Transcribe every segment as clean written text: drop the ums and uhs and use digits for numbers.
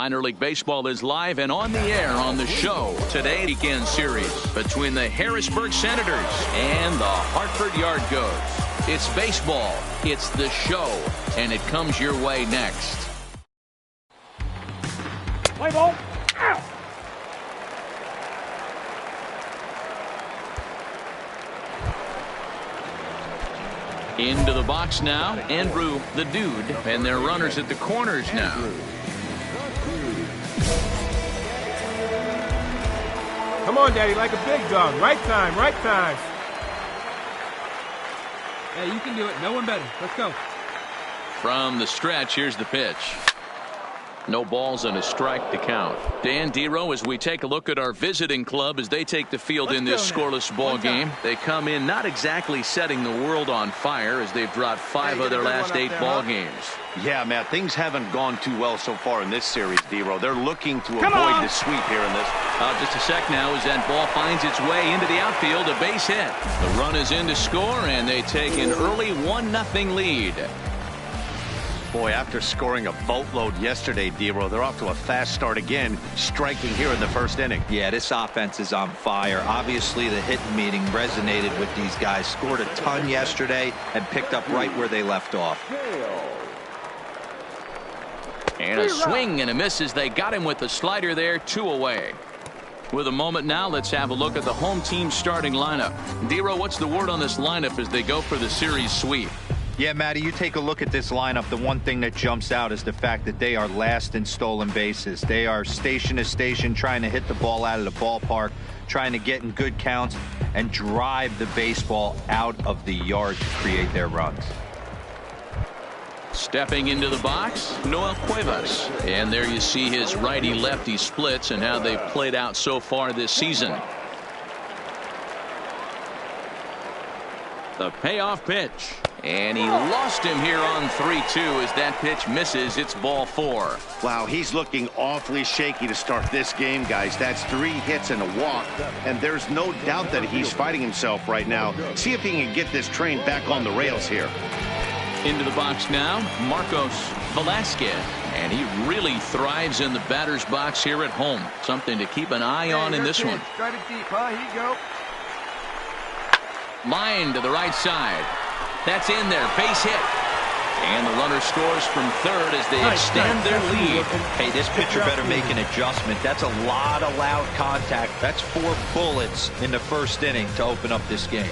Minor League Baseball is live and on the air on the show. Today, weekend series between the Harrisburg Senators and the Hartford Yard Goats. It's baseball, it's the show, and it comes your way next. Play ball. Ow. Into the box now, Andrew the Dude, and their runners at the corners now. Come on, Daddy, like a big dog. Right time, right time. Hey, you can do it. No one better. Let's go. From the stretch, here's the pitch. No balls and a strike to count. Dan Dero, as we take a look at our visiting club as they take the field in this scoreless ball game. They come in not exactly setting the world on fire as they've dropped 5 of their last 8 ball games. Yeah, Matt, things haven't gone too well so far in this series, Dero. They're looking to avoid the sweep here in this. Just a sec now as that ball finds its way into the outfield, a base hit. The run is in to score, and they take an early 1-0 lead. Boy, after scoring a boatload yesterday, Dero, they're off to a fast start again, striking here in the first inning. Yeah, this offense is on fire. Obviously, the hitting meeting resonated with these guys. Scored a ton yesterday and picked up right where they left off. And a swing and a miss as they got him with the slider there, 2 away. With a moment now, let's have a look at the home team starting lineup. Dero, what's the word on this lineup as they go for the series sweep? Yeah, Matty, you take a look at this lineup. The one thing that jumps out is the fact that they are last in stolen bases. They are station to station trying to hit the ball out of the ballpark, trying to get in good counts and drive the baseball out of the yard to create their runs. Stepping into the box, Noel Cuevas. And there you see his righty-lefty splits and how they've played out so far this season. The payoff pitch. And he lost him here on 3-2 as that pitch misses. It's ball 4. Wow, he's looking awfully shaky to start this game, guys. That's 3 hits and a walk, and there's no doubt that he's fighting himself right now. See if he can get this train back on the rails here. Into the box now, Marcos Velasquez. And he really thrives in the batter's box here at home. Something to keep an eye on in this one. Try to deep, huh? Here you go. Line to the right side. That's in there. Base hit. And the runner scores from third as they extend their lead. Hey, this pitcher better make an adjustment. That's a lot of loud contact. That's 4 bullets in the first inning to open up this game.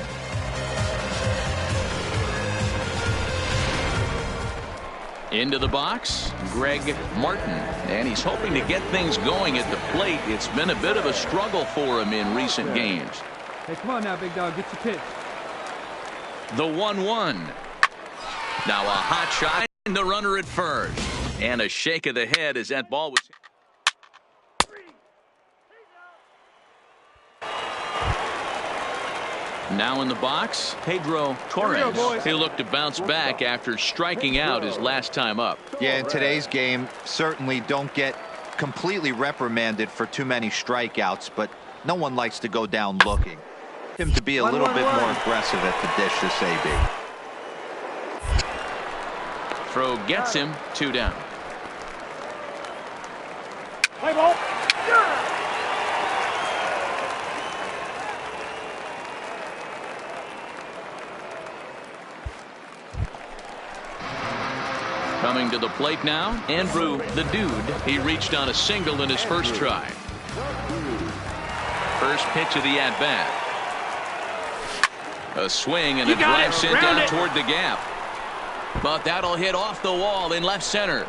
Into the box, Greg Martin. And he's hoping to get things going at the plate. It's been a bit of a struggle for him in recent games. Hey, come on now, big dog. Get your pitch. The 1-1. Now a hot shot, and the runner at first. And a shake of the head as that ball was hit. Now in the box, Pedro Torres. He'll look to bounce back after striking out his last time up. Yeah, in today's game, certainly don't get completely reprimanded for too many strikeouts, but no one likes to go down looking. Him to be a little bit more aggressive at the dish this AB. Throw gets him, 2 down. Play ball. Coming to the plate now, Andrew the Dude. He reached on a single in his first try. First pitch of the at-bat. A swing and a drive sent down toward the gap. But that'll hit off the wall in left center.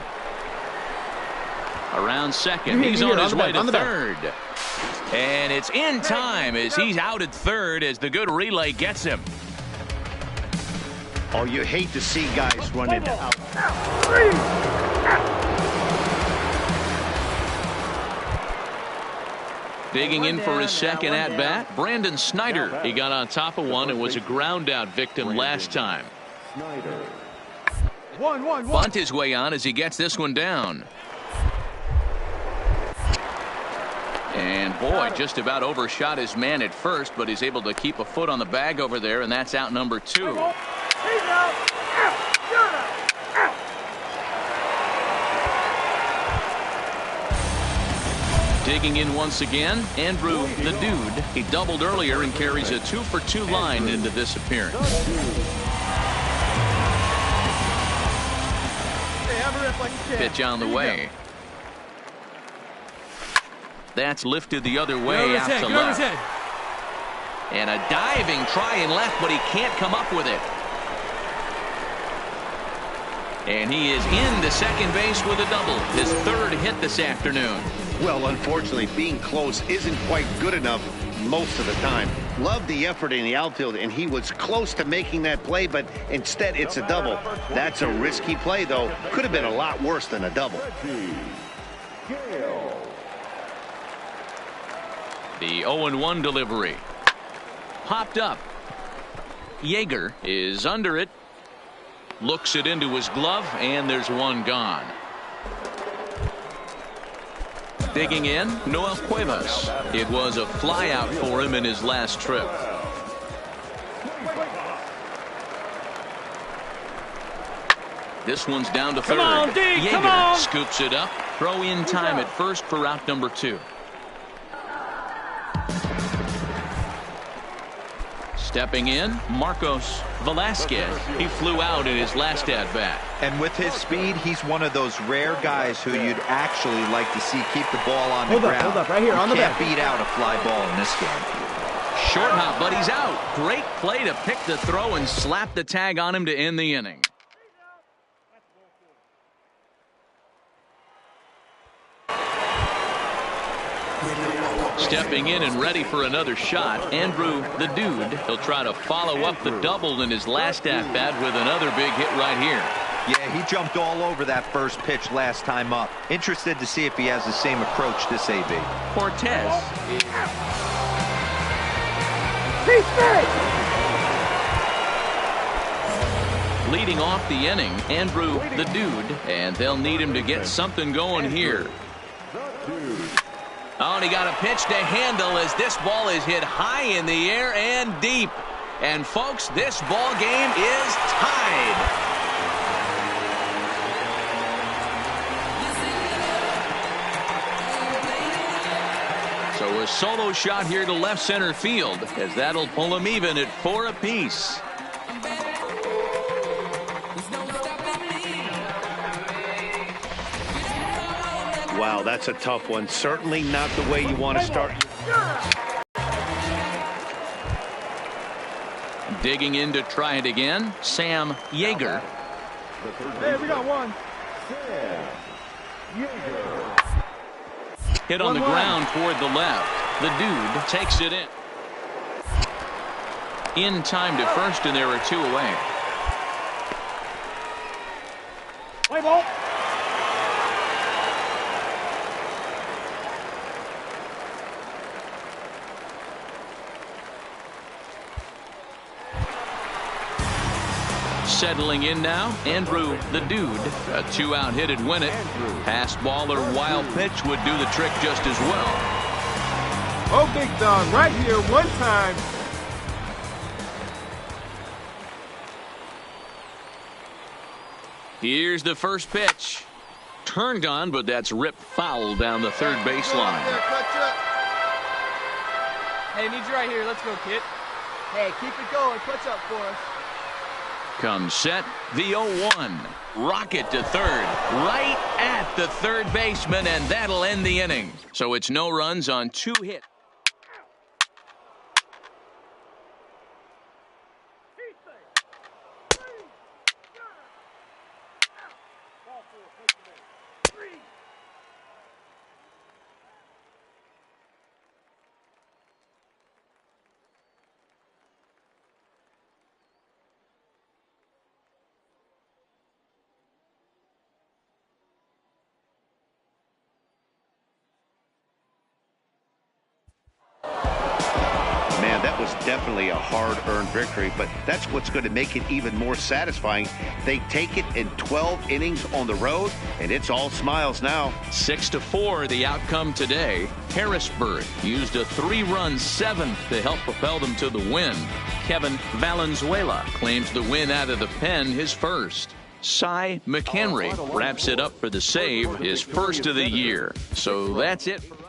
Around second. He's on his way to third. And it's in time as he's out at third as the good relay gets him. Oh, you hate to see guys run into out. Digging in for his second at-bat, Brandon Snyder. He got on top of one and was a ground-out victim last time. Bunt his way on as he gets this one down. And boy, just about overshot his man at first, but he's able to keep a foot on the bag over there, and that's out number 2. Digging in once again, Andrew the Dude. He doubled earlier and carries a 2-for-2 line into this appearance. Pitch on the way. That's lifted the other way out to left. And a diving try in left, but he can't come up with it. And he is into second base with a double. His third hit this afternoon. Well, unfortunately, being close isn't quite good enough most of the time. Loved the effort in the outfield, and he was close to making that play, but instead it's a double. That's a risky play, though. Could have been a lot worse than a double. The 0-1 delivery. Popped up. Yeager is under it. Looks it into his glove, and there's one gone. Digging in, Noel Cuevas. It was a flyout for him in his last trip. This one's down to third. Yeager scoops it up. Throw in time at first for out number 2. Stepping in, Marcos Velasquez. He flew out in his last at-bat. And with his speed, he's one of those rare guys who you'd actually like to see keep the ball on the ground. Hold up, right here on the back. Can't beat out a fly ball in this game. Short hop, but he's out. Great play to pick the throw and slap the tag on him to end the inning. Stepping in and ready for another shot, Andrew the Dude. He'll try to follow up the double in his last at-bat with another big hit right here. Yeah, he jumped all over that first pitch last time up. Interested to see if he has the same approach this AB. Cortez. Leading off the inning, Andrew the Dude, and they'll need him to get something going here. Oh, and he got a pitch to handle as this ball is hit high in the air and deep. And, folks, this ball game is tied. So a solo shot here to left center field, as that'll pull him even at 4 apiece. Wow, that's a tough one. Certainly not the way you want to start. Digging in to try it again, Sam Yeager. Hey, we got one. Hit on the ground toward the left. The Dude takes it in. In time to first, and there are 2 away. Play ball. Settling in now, Andrew the Dude. A 2-out hit would win it. Pass ball or wild pitch would do the trick just as well. Oh, big dog, right here, one time. Here's the first pitch. Turned on, but that's ripped foul down the third baseline. Hey, need you right here. Let's go, kid. Hey, keep it going. Clutch up for us. Comes set, the 0-1. Rocket to third, right at the third baseman, and that'll end the inning. So it's no runs on 2 hits. That was definitely a hard-earned victory, but that's what's going to make it even more satisfying. They take it in 12 innings on the road, and it's all smiles now. 6-4 the outcome today. Harrisburg used a 3-run 7th to help propel them to the win. Kevin Valenzuela claims the win out of the pen, his first. Cy McHenry wraps it up for the save, his first of the year. So that's it for us.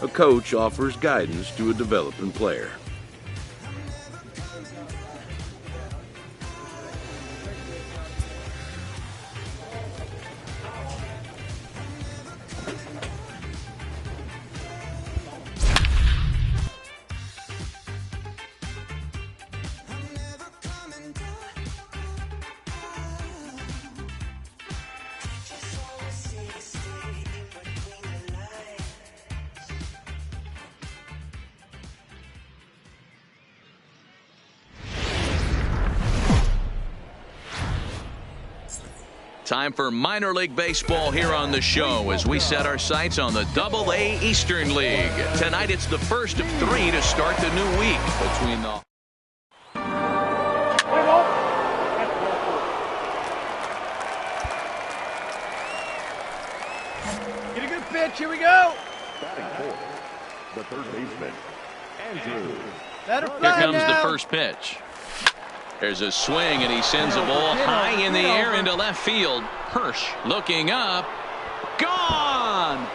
a coach offers guidance to a developing player. Time for minor league baseball here on the show as we set our sights on the Double-A Eastern League. Tonight it's the first of 3 to start the new week between the... Get a good pitch. Here we go. The third baseman, Andrew. Here comes the first pitch. There's a swing, and he sends a ball high in the air into left field. Hirsch looking up. Gone!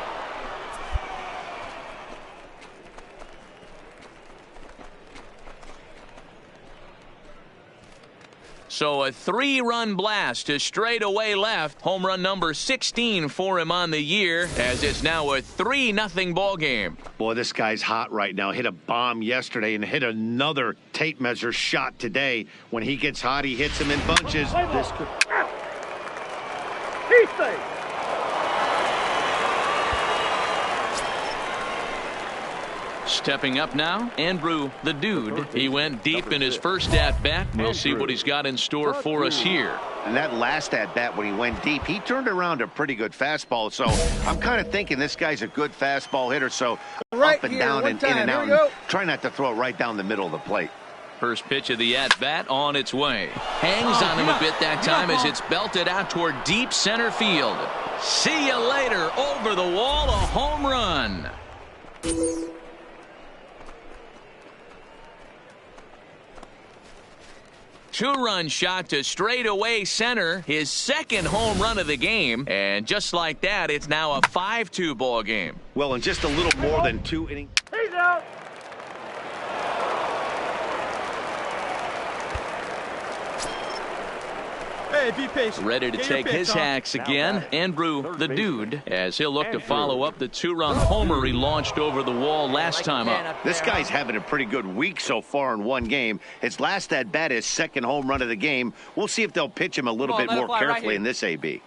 So a 3-run blast to straightaway left. Home run number 16 for him on the year, as it's now a 3-0 ball game. Boy, this guy's hot right now. Hit a bomb yesterday and hit another tape measure shot today. When he gets hot, he hits them in bunches. This could... Stepping up now, Andrew, the dude. He went deep in his first at-bat. We'll see what he's got in store for us here. And that last at-bat, when he went deep, he turned around a pretty good fastball. So I'm kind of thinking this guy's a good fastball hitter. So up and down and in and out. And try not to throw it right down the middle of the plate. First pitch of the at-bat on its way. Hangs on him a bit that time as it's belted out toward deep center field. See you later. Over the wall, a home run. Two-run shot to straightaway center, his second home run of the game. And just like that, it's now a 5-2 ball game. Well, in just a little more than 2 innings. He's out. Hey, be patient. Ready to take his hacks again. Andrew, the dude, as he'll look to follow up the 2-run homer he launched over the wall last time up. This guy's having a pretty good week so far in one game. His last at-bat, his second home run of the game. We'll see if they'll pitch him a little bit more carefully in this AB.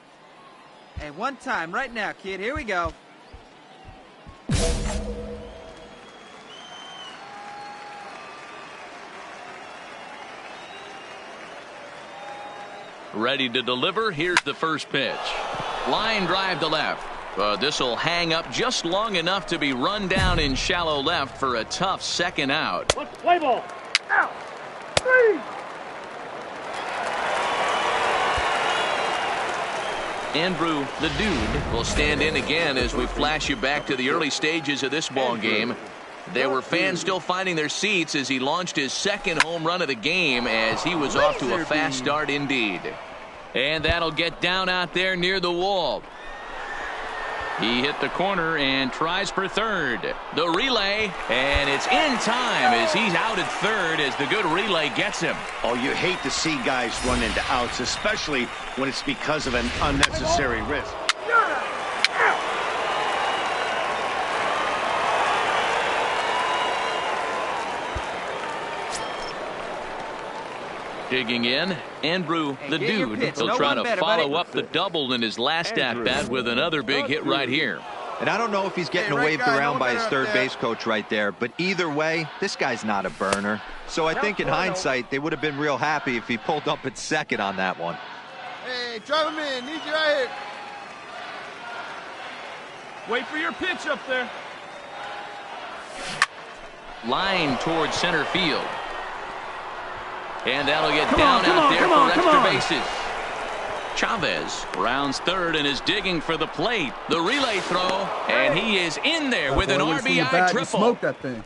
Hey, one time right now, kid. Here we go. Ready to deliver. Here's the first pitch. Line drive to left. This will hang up just long enough to be run down in shallow left for a tough second out. Let's play ball. Out. 3. Andrew, the dude, will stand in again as we flash you back to the early stages of this ball game. There were fans still finding their seats as he launched his second home run of the game, as he was off to a fast start indeed. And that'll get down out there near the wall. He hit the corner and tries for third. The relay, and it's in time as he's out at third as the good relay gets him. Oh, you hate to see guys run into outs, especially when it's because of an unnecessary risk. Digging in, Andrew, the dude. He'll try to follow up the double in his last at-bat with another big hit right here. And I don't know if he's getting waved around by his third base coach right there, but either way, this guy's not a burner. So I think in hindsight, they would have been real happy if he pulled up at second on that one. Hey, drive him in. Need you right here. Wait for your pitch up there. Line towards center field. And that'll get down out there for extra bases. Chavez rounds third and is digging for the plate. The relay throw, and he is in there with an RBI triple. Smoke that thing.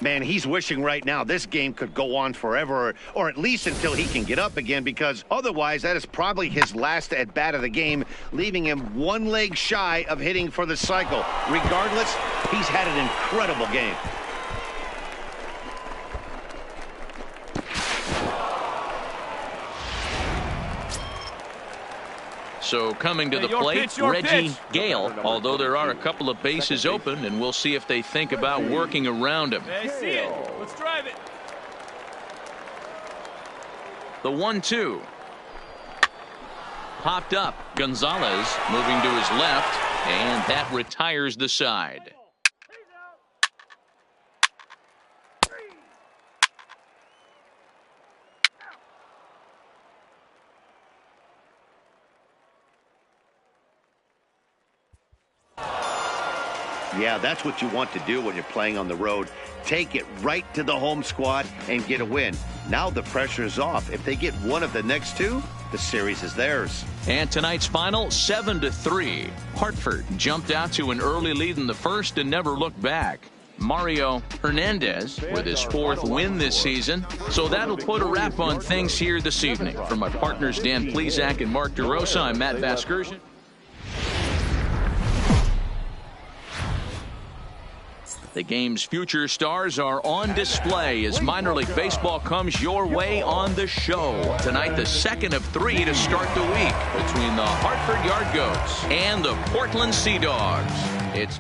Man, he's wishing right now this game could go on forever, or at least until he can get up again, because otherwise that is probably his last at-bat of the game, leaving him one leg shy of hitting for the cycle. Regardless, he's had an incredible game. So coming to the plate, Reggie Gale, although there are a couple of bases open, and we'll see if they think about working around him. I see it. Let's drive it. The 1-2. Popped up. Gonzalez moving to his left, and that retires the side. Yeah, that's what you want to do when you're playing on the road. Take it right to the home squad and get a win. Now the pressure is off. If they get one of the next two, the series is theirs. And tonight's final, 7-3. Hartford jumped out to an early lead in the first and never looked back. Mario Hernandez with his 4th win this season. So that'll put a wrap on things here this evening. From my partners Dan Plesac and Mark DeRosa, I'm Matt Vasgersian. The game's future stars are on display as minor league baseball comes your way on the show. Tonight, the second of 3 to start the week between the Hartford Yard Goats and the Portland Sea Dogs. It's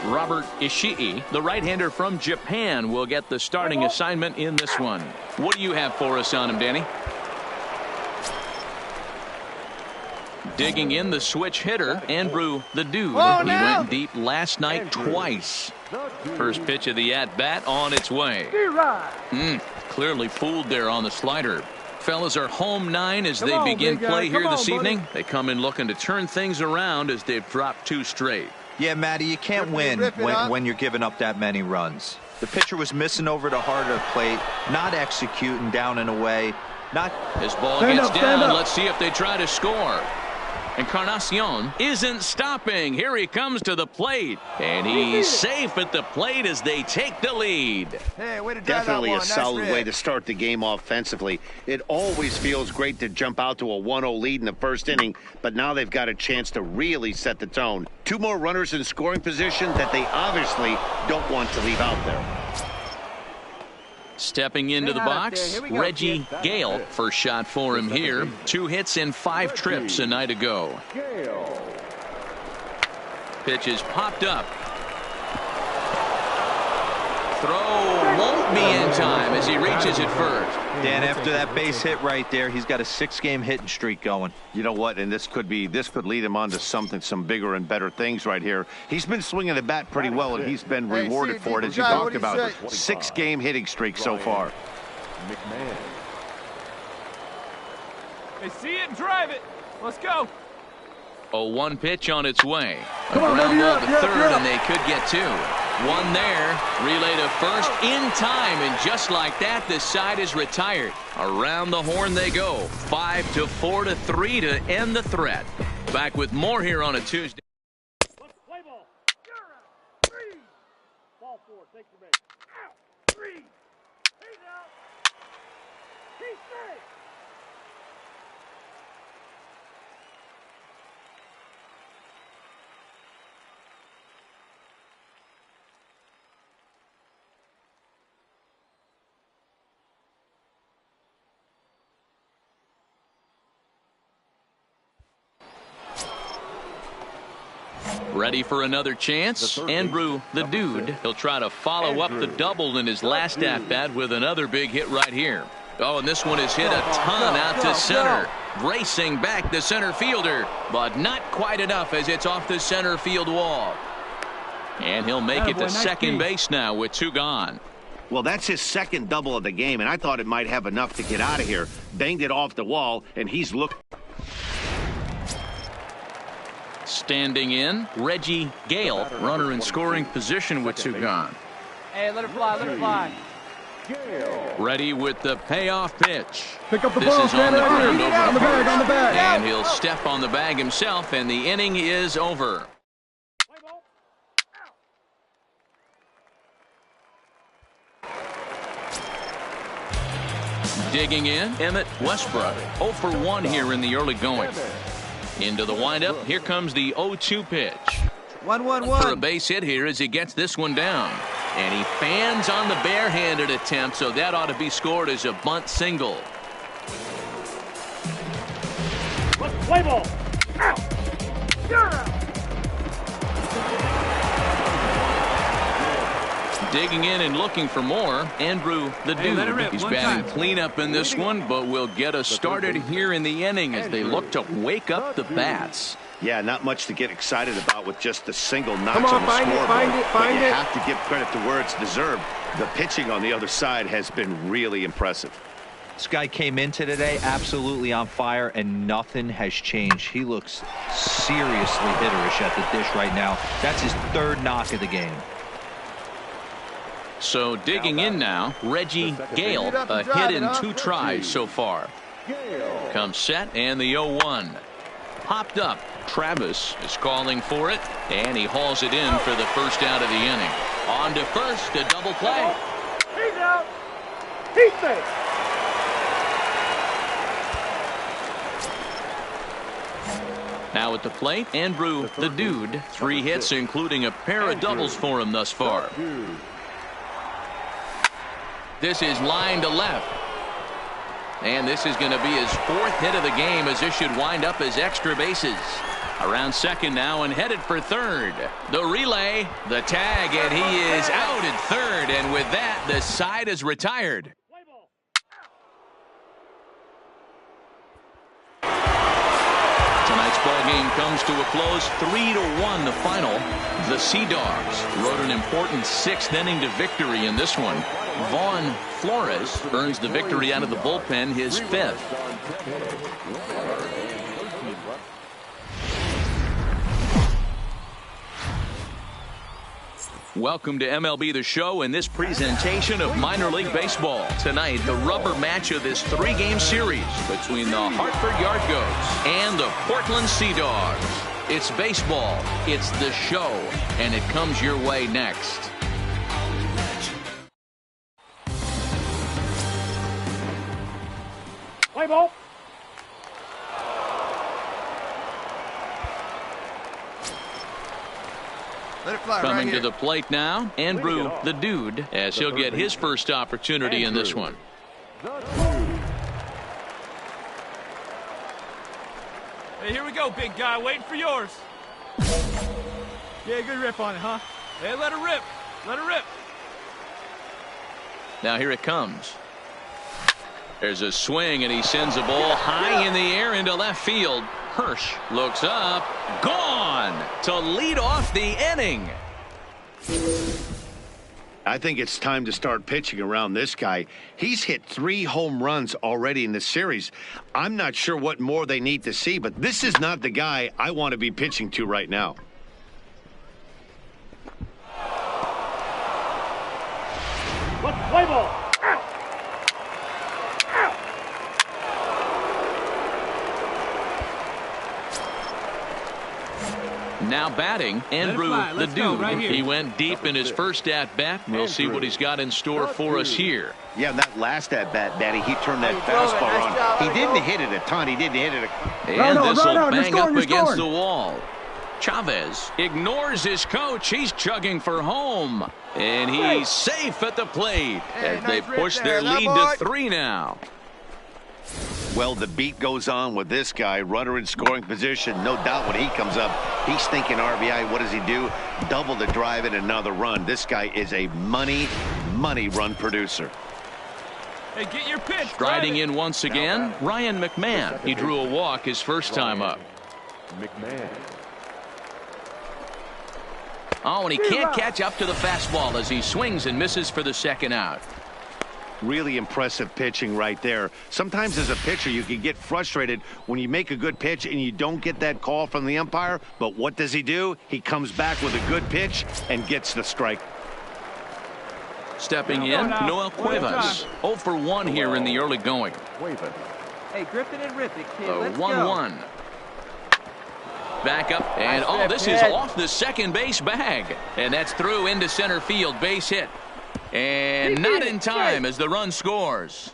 Robert Ishii, the right-hander from Japan, will get the starting assignment in this one. What do you have for us on him, Danny? Digging in the switch hitter, Andrew the Dude. He went deep last night twice. First pitch of the at-bat on its way. Clearly fooled there on the slider. Fellas are home 9 as they begin play here this evening. They come in looking to turn things around as they've dropped 2 straight. Yeah, Matty, you can't win when you're giving up that many runs. The pitcher was missing over the heart of the plate, not executing down and away. This ball gets down. Let's see if they try to score. Encarnacion isn't stopping. Here he comes to the plate, and he's safe at the plate as they take the lead. Hey, way to drive Definitely that a one. solid Nice way rip. to start the game offensively. It always feels great to jump out to a 1-0 lead in the first inning, but now they've got a chance to really set the tone. 2 more runners in scoring position that they obviously don't want to leave out there. Stepping into the box, Reggie Gale. First shot for him here. 2 hits in 5 trips a night ago. Pitch is popped up. Throw won't be in time as he reaches it first. Dan, after that base hit right there, he's got a 6-game hitting streak going. You know what? And this could lead him on to some bigger and better things right here. He's been swinging the bat pretty well, and he's been rewarded for it, as you talked about. 6-game hitting streak so far. They see it and drive it. Let's go. 0-1 pitch on its way. A ground ball to third, and they could get 2. 1 there. Relay to first in time, and just like that, the side is retired. Around the horn they go. 5-4-3 to end the threat. Back with more here on a Tuesday. Let's play ball. You're out. 3. Ball 4. Take your base. Out. 3. He's out. He's safe. Ready for another chance? Andrew the Dude. He'll try to follow up the double in his last at-bat with another big hit right here. Oh, and this one is hit a ton out to center. Racing back the center fielder, but not quite enough as it's off the center field wall. And he'll make it to second base now with 2 gone. Well, that's his second double of the game, and I thought it might have enough to get out of here. Banged it off the wall, and he's looked. Standing in, Reggie Gale, runner in scoring position with 2 gone. Hey, let it fly, let it fly. Ready with the payoff pitch. Pick up the This ball, is on the ground over on the bag, on the bag. and he'll step on the bag himself, and the inning is over. Digging in, Emmett Westbrook. 0 for 1 here in the early going. Into the windup. Here comes the 0-2 pitch. 1-1-1. For a base hit here as he gets this one down. And he fans on the barehanded attempt, so that ought to be scored as a bunt single. Let's play ball. Out. You're out. Digging in and looking for more, Andrew the Dude. He's batting cleanup in this one, but will get us started here in the inning as they look to wake up the bats. Yeah, not much to get excited about with just the single knocks Come on, the find it, scoreboard. find it, But find you it. have to give credit to where it's deserved. The pitching on the other side has been really impressive. This guy came into today absolutely on fire, and nothing has changed. He looks seriously hitterish at the dish right now. That's his third knock of the game. So digging in now, Reggie Gale, a hit in 2 tries so far. Comes set and the 0-1. Popped up. Travis is calling for it, and he hauls it in for the first out of the inning. On to first, a double play. He's out. He's safe. Now at the plate, Andrew the Dude. 3 hits, including a pair of doubles for him thus far. This is line to left. And this is going to be his 4th hit of the game, as this should wind up as extra bases. Around second now and headed for third. The relay, the tag, and he is out at third. And with that, the side is retired. Tonight's ball game comes to a close, 3-1 the final. The Sea Dogs rode an important 6th inning to victory in this one. Vaughn Flores earns the victory out of the bullpen, his 5th. Welcome to MLB The Show and this presentation of minor league baseball. Tonight, the rubber match of this 3-game series between the Hartford Yard Goats and the Portland Sea Dogs. It's baseball, it's the show, and it comes your way next. Play ball. Let it fly Coming right to here. the plate now, Andrew the Dude, as he'll get his first opportunity in this one. Hey, here we go, big guy. Waiting for yours. Yeah, good rip on it, huh? Hey, let her rip. Let her rip. Now here it comes. There's a swing, and he sends a ball high in the air into left field. Hirsch looks up, gone to lead off the inning. I think it's time to start pitching around this guy. He's hit 3 home runs already in this series. I'm not sure what more they need to see, but this is not the guy I want to be pitching to right now. Let's play ball. Out. Out. Now batting, Andrew the Dude. He went deep in his first at-bat. We'll see what he's got in store for us here. Yeah, that last at-bat, Daddy, he turned that fastball on. He didn't hit it a ton. He didn't hit it a... And this will bang up against the wall. Chavez ignores his coach. He's chugging for home. And he's safe at the plate as they push their lead to 3 now. Well, the beat goes on with this guy. Runner in scoring position. No doubt when he comes up, he's thinking RBI. What does he do? Double the drive and another run. This guy is a money run producer. Hey, get your pitch. Striding in once again, Ryan McMahon. He drew a walk his first time up. McMahon. Oh, and he can't catch up to the fastball as he swings and misses for the second out. Really impressive pitching right there. Sometimes as a pitcher, you can get frustrated when you make a good pitch and you don't get that call from the umpire. But what does he do? He comes back with a good pitch and gets the strike. Stepping in, Noel Cuevas. 0 for 1 here in the early going. Hey, grip it and rip it, kid. A Let's 1-1. Back up, and oh, this is off the second base bag. And that's through into center field, base hit. And not in time as the run scores.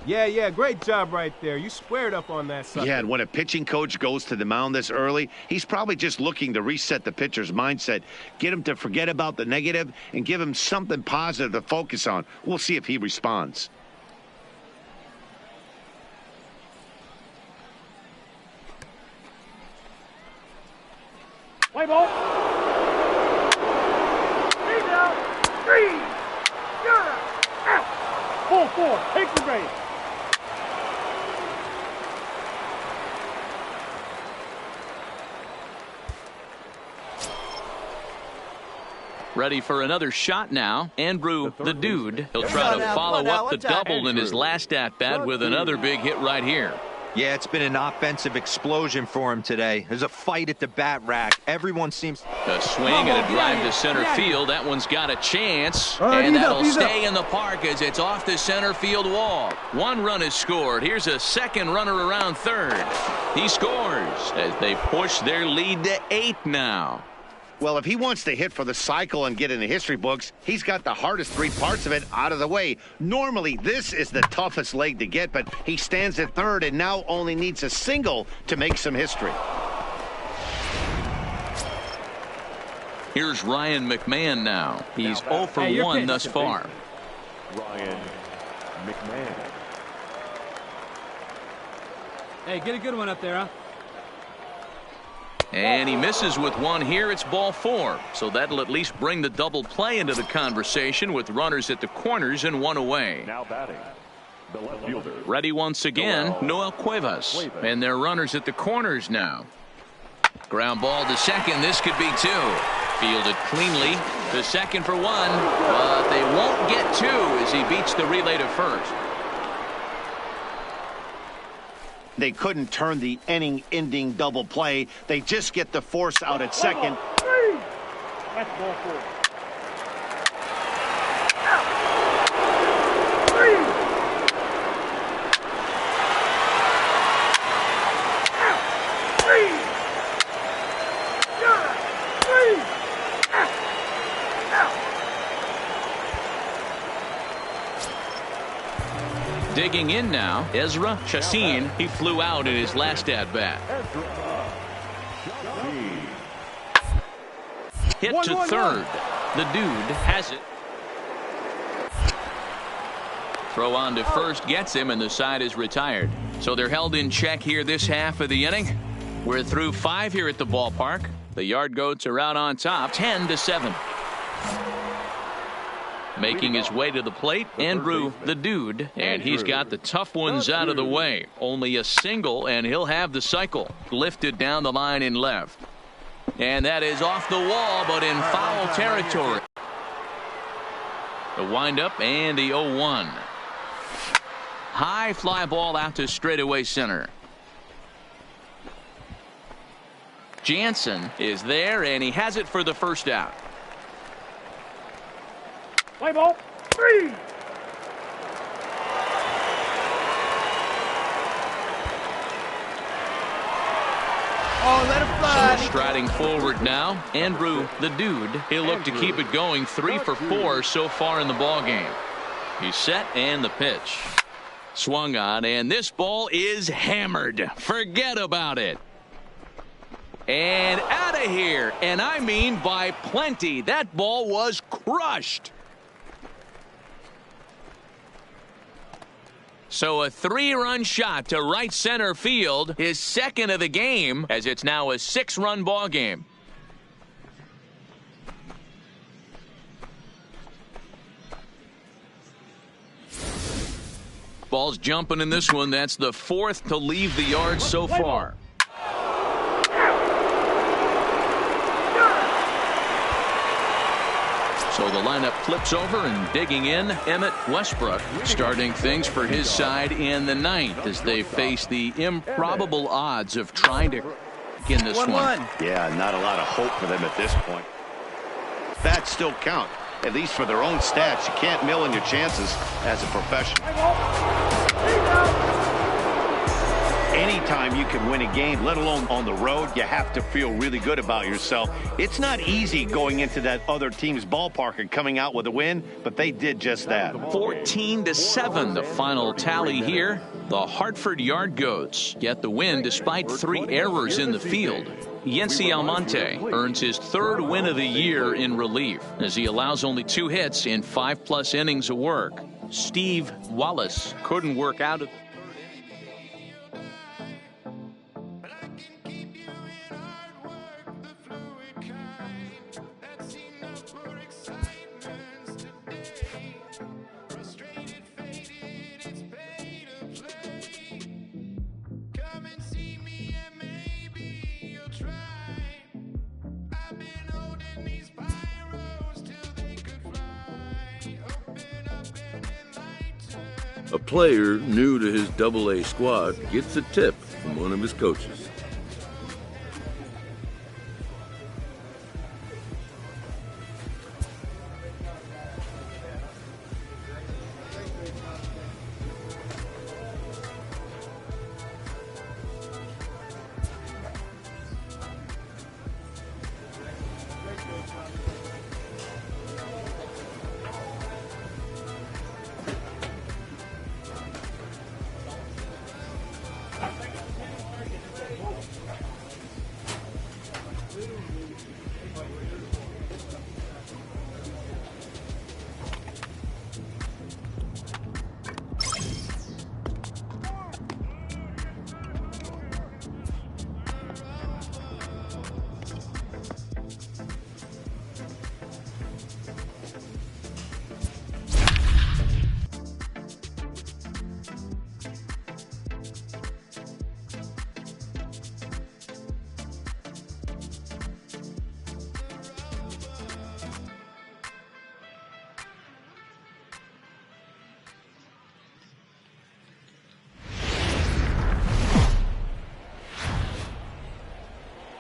Yeah, great job right there. You squared up on that sucker. Yeah, and when a pitching coach goes to the mound this early, he's probably just looking to reset the pitcher's mindset, get him to forget about the negative, and give him something positive to focus on. We'll see if he responds. Play ball. 3 down. 3. You're out. Full 4. Take the base. Ready for another shot now. Andrew, the dude. He'll try to follow up the double in his last at-bat with another big hit right here. Yeah, it's been an offensive explosion for him today. There's a fight at the bat rack. Everyone seems... A swing and a drive to center field. That one's got a chance. And that'll stay in the park as it's off the center field wall. 1 run is scored. Here's a second runner around third. He scores as they push their lead to 8 now. Well, if he wants to hit for the cycle and get in the history books, he's got the hardest 3 parts of it out of the way. Normally, this is the toughest leg to get, but he stands at third and now only needs a single to make some history. Here's Ryan McMahon now. He's 0 for 1 thus far. Ryan McMahon. Hey, get a good one up there, huh? And he misses with 1 here. It's ball 4. So that'll at least bring the double play into the conversation with runners at the corners and 1 away. Now batting, the left fielder. Ready once again, Noel Cuevas. And they're runners at the corners now. Ground ball to second. This could be 2. Fielded cleanly to second for 1. But they won't get 2 as he beats the relay to first. They couldn't turn the inning-ending double play. They just get the force out at second. 3. That's ball 4. 3. 3. You're out. 3. Digging in now, Ezra Chassin. He flew out in his last at-bat. Hit to third. The dude has it. Throw on to first gets him, and the side is retired. So they're held in check here this half of the inning. We're through 5 here at the ballpark. The Yard Goats are out on top, 10-7. Making his way to the plate, Andrew, the dude, and he's got the tough ones out of the way. Only a single, and he'll have the cycle. Lifted down the line in left. And that is off the wall, but in foul territory. The windup and the 0-1. High fly ball out to straightaway center. Jansen is there, and he has it for the first out. Play ball. 3. Oh, let him fly. So striding forward now, Andrew, the dude. He'll look to keep it going. 3 for 4 so far in the ball game. He's set and the pitch. Swung on, and this ball is hammered. Forget about it. And out of here. And I mean by plenty. That ball was crushed. So a 3-run shot to right center field, his second of the game, as it's now a 6-run ball game. Ball's jumping in this one. That's the 4th to leave the yard so far. So the lineup flips over, and digging in, Emmett Westbrook, starting things for his side in the 9th as they face the improbable odds of trying to get this one. Yeah, not a lot of hope for them at this point. Bats still count, at least for their own stats. You can't mill in your chances as a professional. anytime you can win a game, let alone on the road, you have to feel really good about yourself. It's not easy going into that other team's ballpark and coming out with a win, but they did just that. 14-7, the final tally here. The Hartford Yard Goats get the win despite 3 errors in the field. Yency Almonte earns his 3rd win of the year in relief as he allows only 2 hits in 5+ innings of work. Steve Wallace couldn't work out of A player new to his Double-A squad gets a tip from one of his coaches.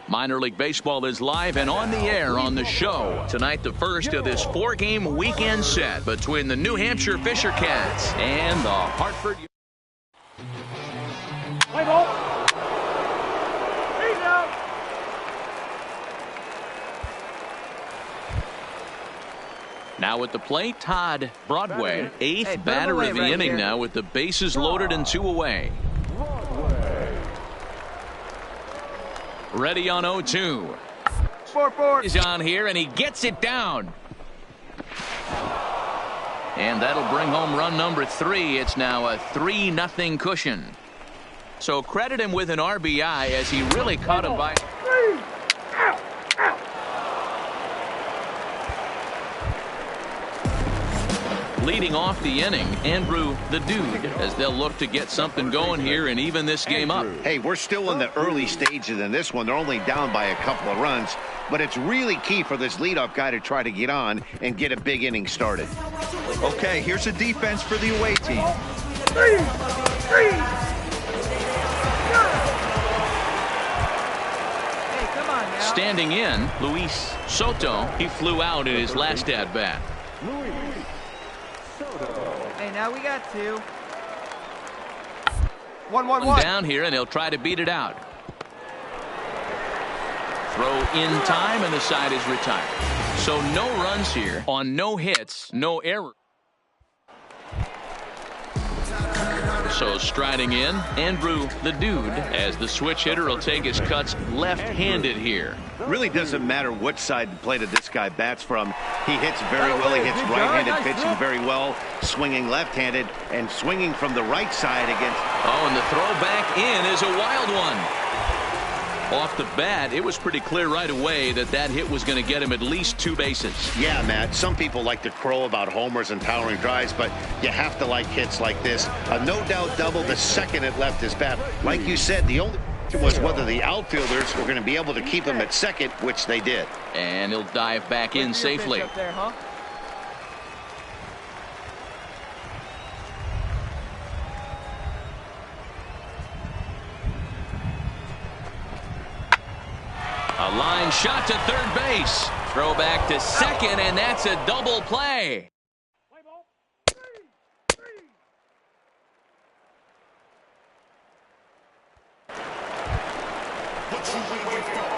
Minor League Baseball is live and on the air on the show. Tonight, the first of this 4-game weekend set between the New Hampshire Fisher Cats and the Hartford. Play ball. He's out. Now at the plate, Todd Broadway, 8th batter of the inning now with the bases loaded and 2 away. Ready on 0-2. 4-4. He's on here and he gets it down. And that'll bring home run number 3. It's now a 3-0 cushion. So credit him with an RBI as he really caught him by. Leading off the inning, Andrew the Dude, as they'll look to get something going here and even this game up. Hey, we're still in the early stages in this one. They're only down by a couple of runs, but it's really key for this leadoff guy to try to get on and get a big inning started. Okay, here's a defense for the away team. 3. Hey, come on now. Standing in, Luis Soto. He flew out in his last at-bat. Hey, now we got 2. 1-1-1. Down here, and he'll try to beat it out. Throw in time, and the side is retired. So no runs here on no hits, no error. So striding in, Andrew the Dude, as the switch hitter will take his cuts left-handed here. Really doesn't matter what side the plate of this guy bats from. He hits very well. He hits right-handed pitching very well, swinging left-handed and swinging from the right side against. Oh, and the throw back in is a wild one. Off the bat, it was pretty clear right away that that hit was going to get him at least 2 bases. Yeah, Matt, some people like to crow about homers and towering drives, but you have to like hits like this. A no-doubt double the second it left his bat. Like you said, the only question was whether the outfielders were going to be able to keep him at second, which they did. And he'll dive back in safely. Up there, huh? A line shot to third base. Throw back to second, and that's a double play. Play ball. 3.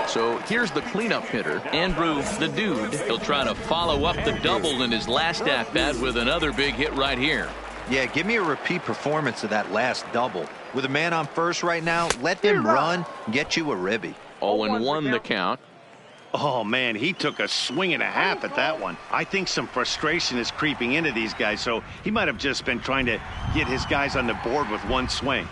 So here's the cleanup hitter, Andrew the Dude. He'll try to follow up the double in his last at-bat with another big hit right here. Yeah, give me a repeat performance of that last double. With a man on first right now, let him run, get you a ribby. 0-1 the count. Oh, man, he took a swing and a half at that one. I think some frustration is creeping into these guys, so he might have just been trying to get his guys on the board with one swing.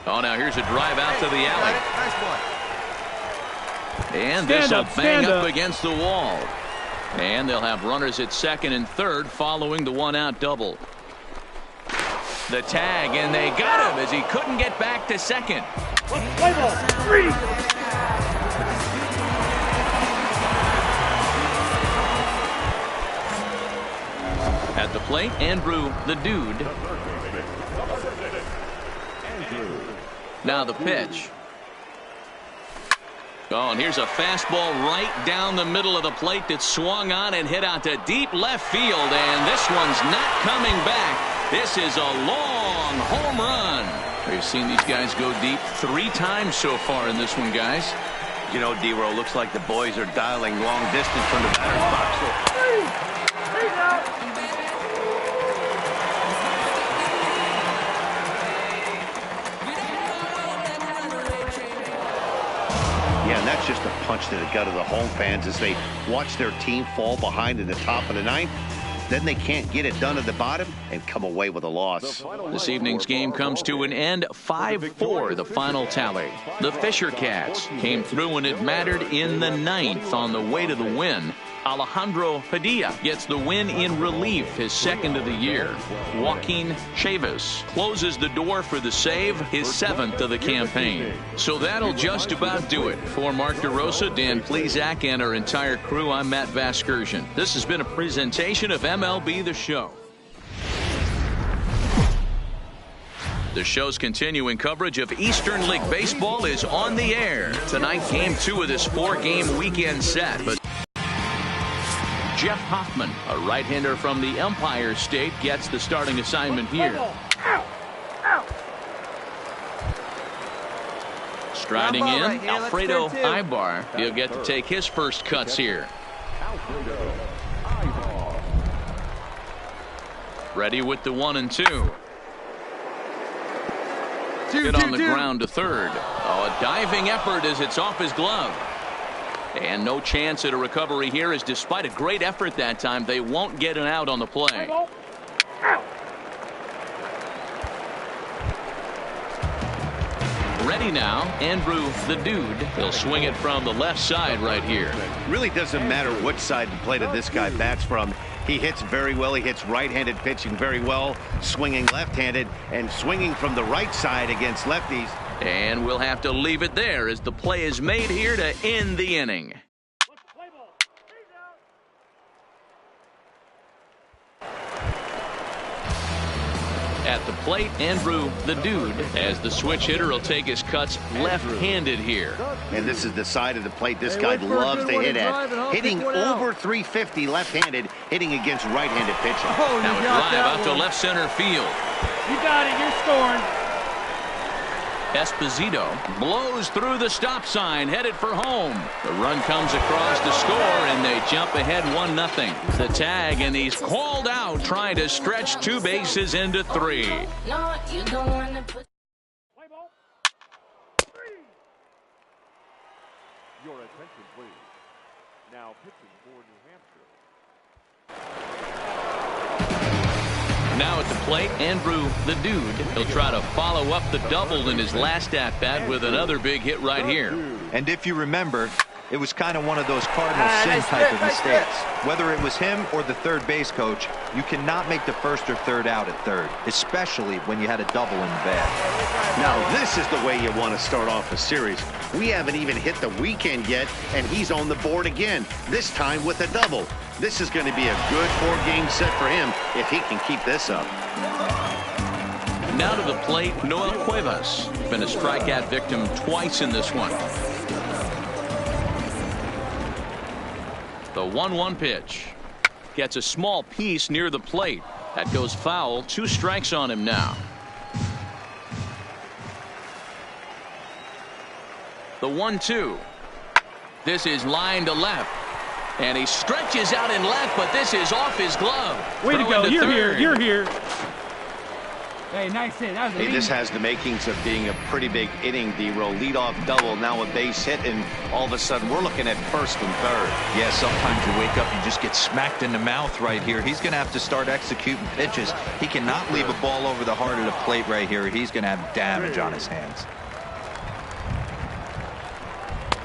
Oh, now here's a drive out to the alley. Nice play. And this will bang up against the wall. And they'll have runners at second and third following the one-out double. The tag, and they got him as he couldn't get back to second. Play ball. 3. At the plate, Andrew the Dude. Now the pitch. Oh, and here's a fastball right down the middle of the plate that swung on and hit out to deep left field, and this one's not coming back. This is a long home run. We've seen these guys go deep 3 times so far in this one, guys. You know, D-Row, looks like the boys are dialing long distance from the batter's box. Yeah, and that's just a punch to the gut of the home fans as they watch their team fall behind in the top of the ninth. Then they can't get it done at the bottom and come away with a loss. This evening's game comes to an end. 5-4 the final tally. The Fisher Cats came through when it mattered in the 9th on the way to the win. Alejandro Padilla gets the win in relief, his second of the year. Joaquin Chavis closes the door for the save, his 7th of the campaign. So that'll just about do it. For Mark DeRosa, Dan Plesac, and our entire crew, I'm Matt Vasgersian. This has been a presentation of MLB The Show. The show's continuing coverage of Eastern League Baseball is on the air. Tonight, game 2 of this 4-game weekend set. But Jeff Hoffman, a right-hander from the Empire State, gets the starting assignment here. Striding in, right here. Alfredo Ibar. He'll get to take his first cuts here. Ready with the 1-2. Hit on the ground to third. Oh, a diving effort as it's off his glove. And no chance at a recovery here, as despite a great effort that time, they won't get an out on the play. Ready now, Andrew the Dude. He'll swing it from the left side right here. Really doesn't matter which side the plate of this guy bats from. He hits very well. He hits right-handed pitching very well, swinging left-handed, and swinging from the right side against lefties. And we'll have to leave it there as the play is made here to end the inning. At the plate, Andrew the Dude, as the switch hitter will take his cuts left-handed here. And this is the side of the plate this guy loves to hit at. Hitting over 350 left-handed, hitting against right-handed pitching. Now a drive out to left center field. You got it. You're scoring. Esposito blows through the stop sign, headed for home. The run comes across to score, and they jump ahead 1-0. The tag, and he's called out, trying to stretch 2 bases into 3. Play ball. 3. Your attention, please. Now pitching for New Hampshire. Now at the plate, Andrew the Dude. He'll try to follow up the double in his last at-bat with another big hit right here. And if you remember, it was kind of one of those cardinal sin type of mistakes. Whether it was him or the third base coach, you cannot make the first or third out at third, especially when you had a double in the bag. Now this is the way you want to start off a series. We haven't even hit the weekend yet, and he's on the board again, this time with a double. This is going to be a good 4-game set for him if he can keep this up. Now to the plate, Noel Cuevas. Been a strikeout victim twice in this one. The 1-1 pitch. Gets a small piece near the plate. That goes foul. 2 strikes on him now. The 1-2. This is line to left. And he stretches out in left, but this is off his glove. Way to go. You're here. You're here. Hey, nice hit. That was a Hey, this has the makings of being a pretty big inning, D-Row. Leadoff double, now a base hit, and all of a sudden we're looking at first and third. Yeah, sometimes you wake up and you just get smacked in the mouth right here. He's going to have to start executing pitches. He cannot leave a ball over the heart of the plate right here. He's going to have damage on his hands.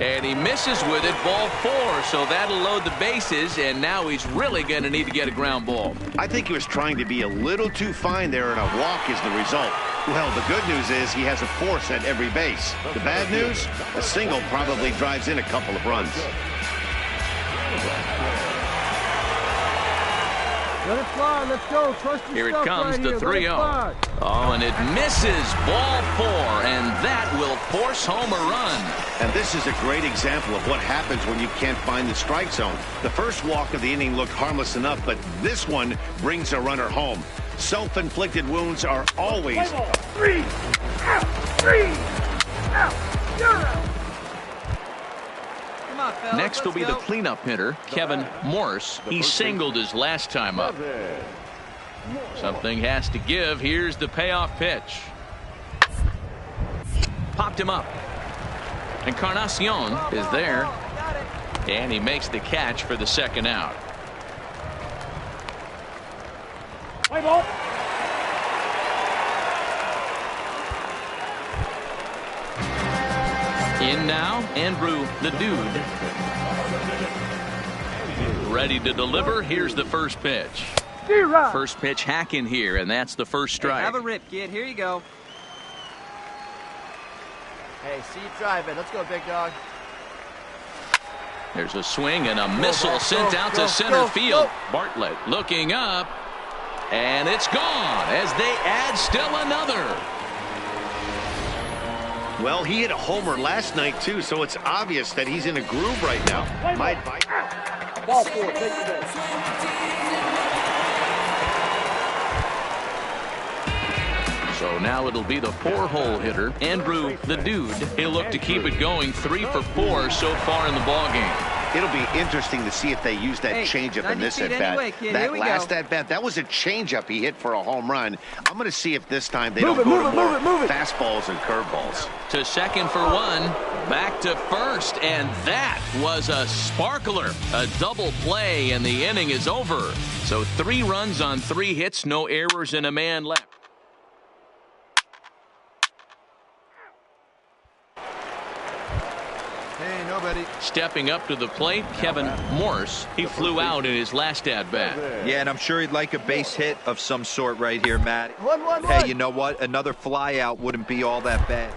And he misses with it, ball 4, so that'll load the bases, and now he's really going to need to get a ground ball. I think he was trying to be a little too fine there, and a walk is the result. Well, the good news is he has a force at every base. The bad news? A single probably drives in a couple of runs. Let it fly. Let's go. Trust your Here it stuff comes, right the here. 3-0. Oh, and it misses, ball 4, and that will force home a run. And this is a great example of what happens when you can't find the strike zone. The first walk of the inning looked harmless enough, but this one brings a runner home. Self-inflicted wounds are always... 3 out, 3 out, you're out. Come on, fellas. Next will let's be go. the cleanup hitter, Kevin Morse. He singled his last time up. Something has to give. Here's the payoff pitch. Popped him up. Encarnacion is there. Got it. And he makes the catch for the second out. Play ball. In now, Andrew the Dude. Ready to deliver. Here's the first pitch. First pitch hacking here, and that's the first strike. Hey, have a rip, kid. Here you go. Hey, see you driving. Let's go, big dog. There's a swing and a missile sent out to center field. Bartlett looking up, and it's gone as they add still another. Well, he hit a homer last night, too, so it's obvious that he's in a groove right now. My advice... Ball 4, take your base. So now it'll be the 4-hole hitter, Andrew the Dude. He'll look to keep it going, 3 for 4 so far in the ballgame. It'll be interesting to see if they use that changeup in this at-bat. Anyway, That last at-bat, that was a changeup he hit for a home run. I'm going to see if this time they don't go to more fastballs and curveballs. To second for 1, back to first, and that was a sparkler. A double play, and the inning is over. So 3 runs on 3 hits, no errors, and a man left. Hey, nobody. Stepping up to the plate, Kevin Morse. He flew out in his last at-bat. Yeah, and I'm sure he'd like a base hit of some sort right here, Matt. One. Hey, you know what? Another fly out wouldn't be all that bad.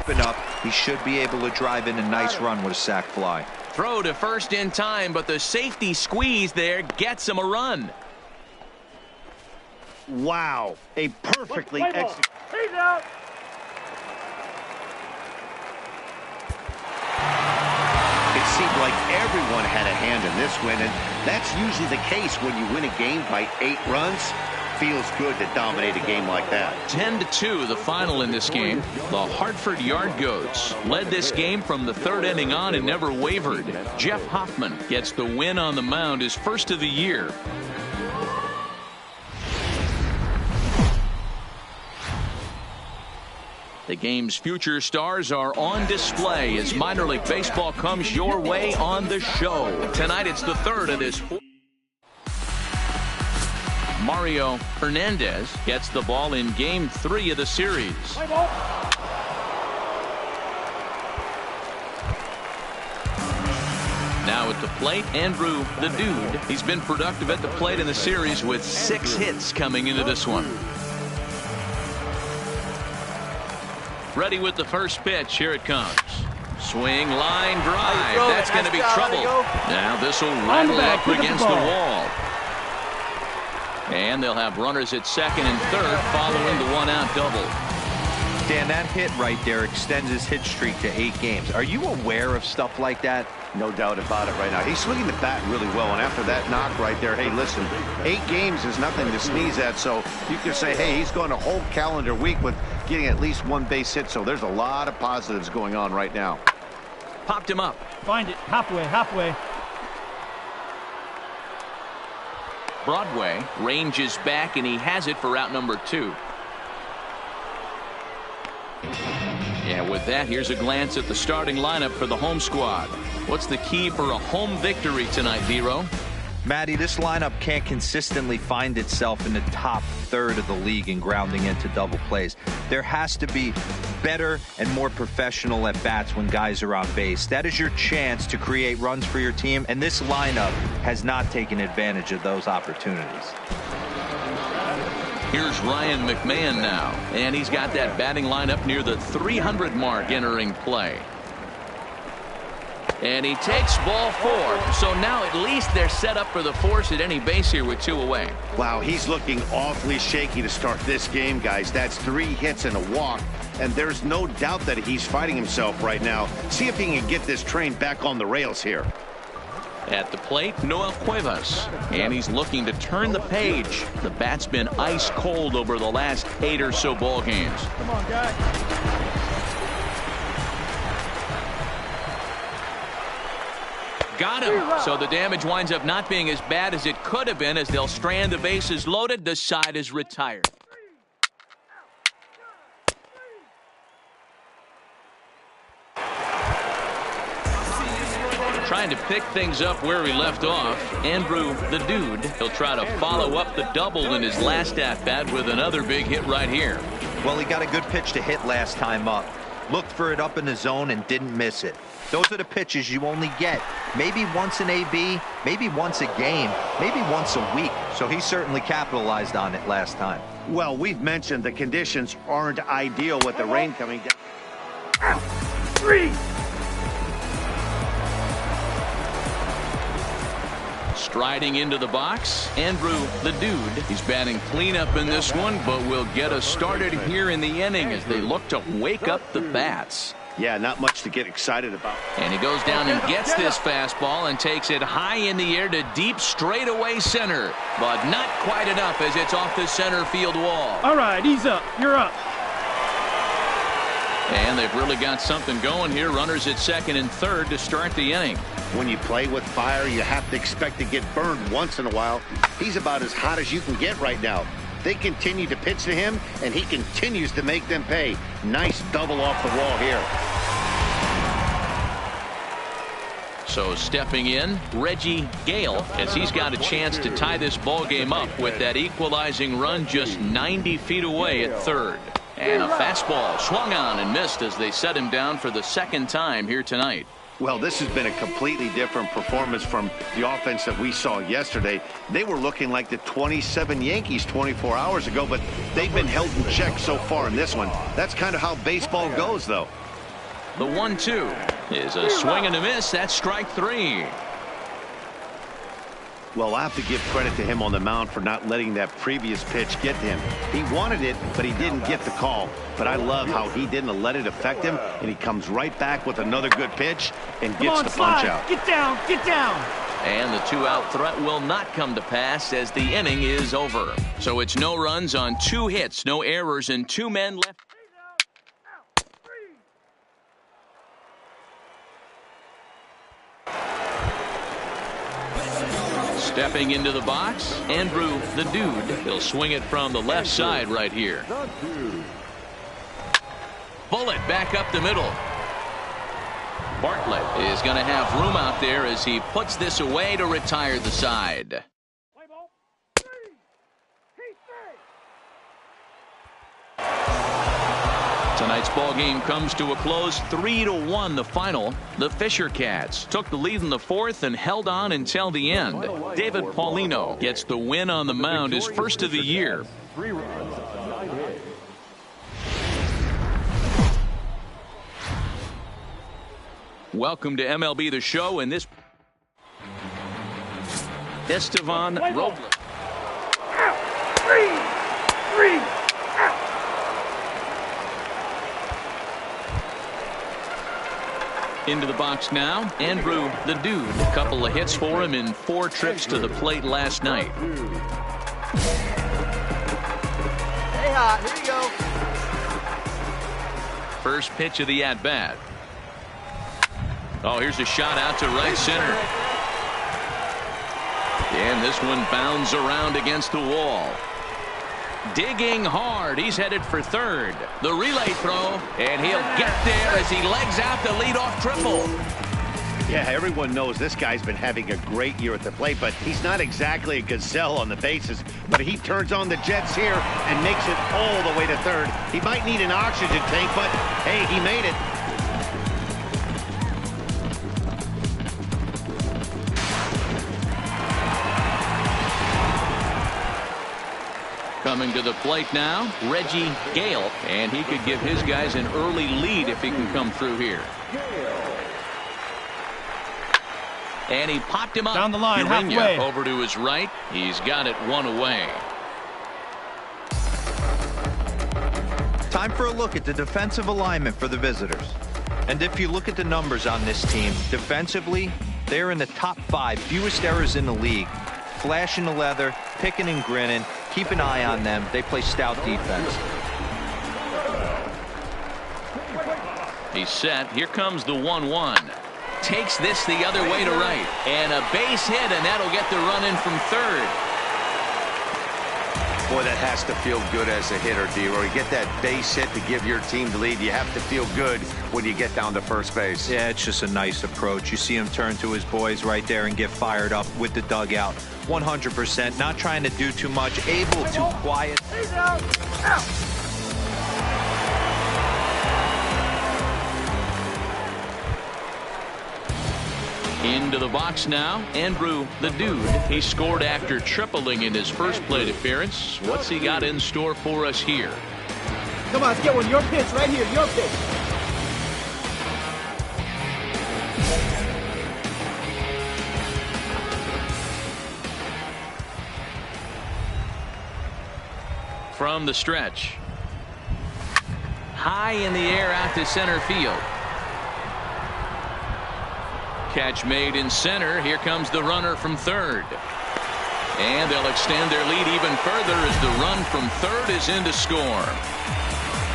Up, he should be able to drive in a nice run with a sac fly. Throw to first in time, but the safety squeeze there gets him a run. Wow, a perfectly executed... He's out. It seemed like everyone had a hand in this win, and that's usually the case when you win a game by 8 runs. Feels good to dominate a game like that. 10-2 the final in this game. The Hartford Yard Goats led this game from the 3rd inning on and never wavered. Jeff Hoffman gets the win on the mound, his first of the year. The game's future stars are on display as minor league baseball comes your way on the show. Tonight it's the 3rd of this. Mario Hernandez gets the ball in game 3 of the series. Now at the plate, Andrew the Dude. He's been productive at the plate in the series with 6 hits coming into this one. Ready with the first pitch. Here it comes. Swing, line drive. That's going to be trouble. Now this will rattle up against the wall. And they'll have runners at second and third following the 1-out double. Dan, that hit right there extends his hit streak to 8 games. Are you aware of stuff like that? No doubt about it right now. He's swinging the bat really well, and after that knock right there, hey, listen, 8 games is nothing to sneeze at, so you can say, hey, he's going a whole calendar week with getting at least 1 base hit, so there's a lot of positives going on right now. Popped him up. Find it. Halfway. Broadway ranges back, and he has it for out number 2. Yeah, with that, here's a glance at the starting lineup for the home squad. What's the key for a home victory tonight, Vero? Matty, this lineup can't consistently find itself in the top third of the league in grounding into double plays. There has to be better and more professional at bats when guys are on base. That is your chance to create runs for your team, and this lineup has not taken advantage of those opportunities. Here's Ryan McMahon now, and he's got that batting lineup near the 300 mark entering play. And he takes ball 4, so now at least they're set up for the force at any base here with 2 away. Wow, he's looking awfully shaky to start this game, guys. That's 3 hits and a walk, and there's no doubt that he's fighting himself right now. See if he can get this train back on the rails here. At the plate, Noel Cuevas, and he's looking to turn the page. The bat's been ice cold over the last 8 or so ball games. Come on, guy. Got him. So the damage winds up not being as bad as it could have been as they'll strand the bases loaded. The side is retired. Trying to pick things up where he left off. Andrew, the dude, he'll try to follow up the double in his last at-bat with another big hit right here. Well, he got a good pitch to hit last time up. Looked for it up in the zone and didn't miss it. Those are the pitches you only get maybe once in AB, maybe once a game, maybe once a week. So he certainly capitalized on it last time. Well, we've mentioned the conditions aren't ideal with the rain coming down. 3. Striding into the box, Andrew, the dude. He's batting cleanup in this one, but will get us started here in the inning as they look to wake up the bats. Yeah, not much to get excited about. And he goes down and gets this fastball and takes it high in the air to deep straightaway center. But not quite enough as it's off the center field wall. All right, he's up. You're up. And they've really got something going here. Runners at second and third to start the inning. When you play with fire, you have to expect to get burned once in a while. He's about as hot as you can get right now. They continue to pitch to him, and he continues to make them pay. Nice double off the wall here. So stepping in, Reggie Gale, as he's got a chance to tie this ball game up with that equalizing run just 90 feet away at third. And a fastball swung on and missed as they set him down for the second time here tonight. Well, this has been a completely different performance from the offense that we saw yesterday. They were looking like the 27 Yankees 24 hours ago, but they've been held in check so far in this one. That's kind of how baseball goes, though. The 1-2 is a swing and a miss. That's strike 3. Well, I have to give credit to him on the mound for not letting that previous pitch get to him. He wanted it, but he didn't get the call. But I love how he didn't let it affect him, and he comes right back with another good pitch and gets the punch out. Get down, get down. And the 2-out threat will not come to pass as the inning is over. So it's no runs on 2 hits, no errors, and 2 men left. Stepping into the box, Andrew, the dude. He'll swing it from the left side right here. Bullet back up the middle. Bartlett is going to have room out there as he puts this away to retire the side. Tonight's ball game comes to a close, 3-1 the final. The Fisher Cats took the lead in the 4th and held on until the end. David Paulino gets the win on the mound, his first of the year. 3 runs, 9 hits. Welcome to MLB The Show, and this Estevan Robles. 3. Into the box now, Andrew the Dude. A couple of hits for him in 4 trips to the plate last night. Hey, hot. Here you go. First pitch of the at-bat. Oh, here's a shot out to right center. And this one bounds around against the wall. Digging hard. He's headed for third. The relay throw, and he'll get there as he legs out the leadoff triple. Yeah, everyone knows this guy's been having a great year at the plate, but he's not exactly a gazelle on the bases. But he turns on the jets here and makes it all the way to third. He might need an oxygen tank, but hey, he made it. Coming to the plate now, Reggie Gale, and he could give his guys an early lead if he can come through here. And he popped him up. Down the line, Urania halfway. over to his right. He's got it 1 away. Time for a look at the defensive alignment for the visitors. And if you look at the numbers on this team, defensively, they're in the top 5 fewest errors in the league. Flashing the leather, picking and grinning. Keep an eye on them. They play stout defense. He's set. Here comes the 1-1. Takes this the other way to right. And a base hit, and that'll get the run in from third. Boy, that has to feel good as a hitter, D-Roy. You get that base hit to give your team the lead. You have to feel good when you get down to first base. Yeah, it's just a nice approach. You see him turn to his boys right there and get fired up with the dugout. 100%, not trying to do too much, able to quiet. He's out. Out. Into the box now, Andrew the Dude. He scored after tripling in his first plate appearance. What's he got in store for us here? Come on, let's get one. Your pitch right here. Your pitch. From the stretch. High in the air out to center field. Catch made in center. Here comes the runner from third. And they'll extend their lead even further as the run from third is in to score.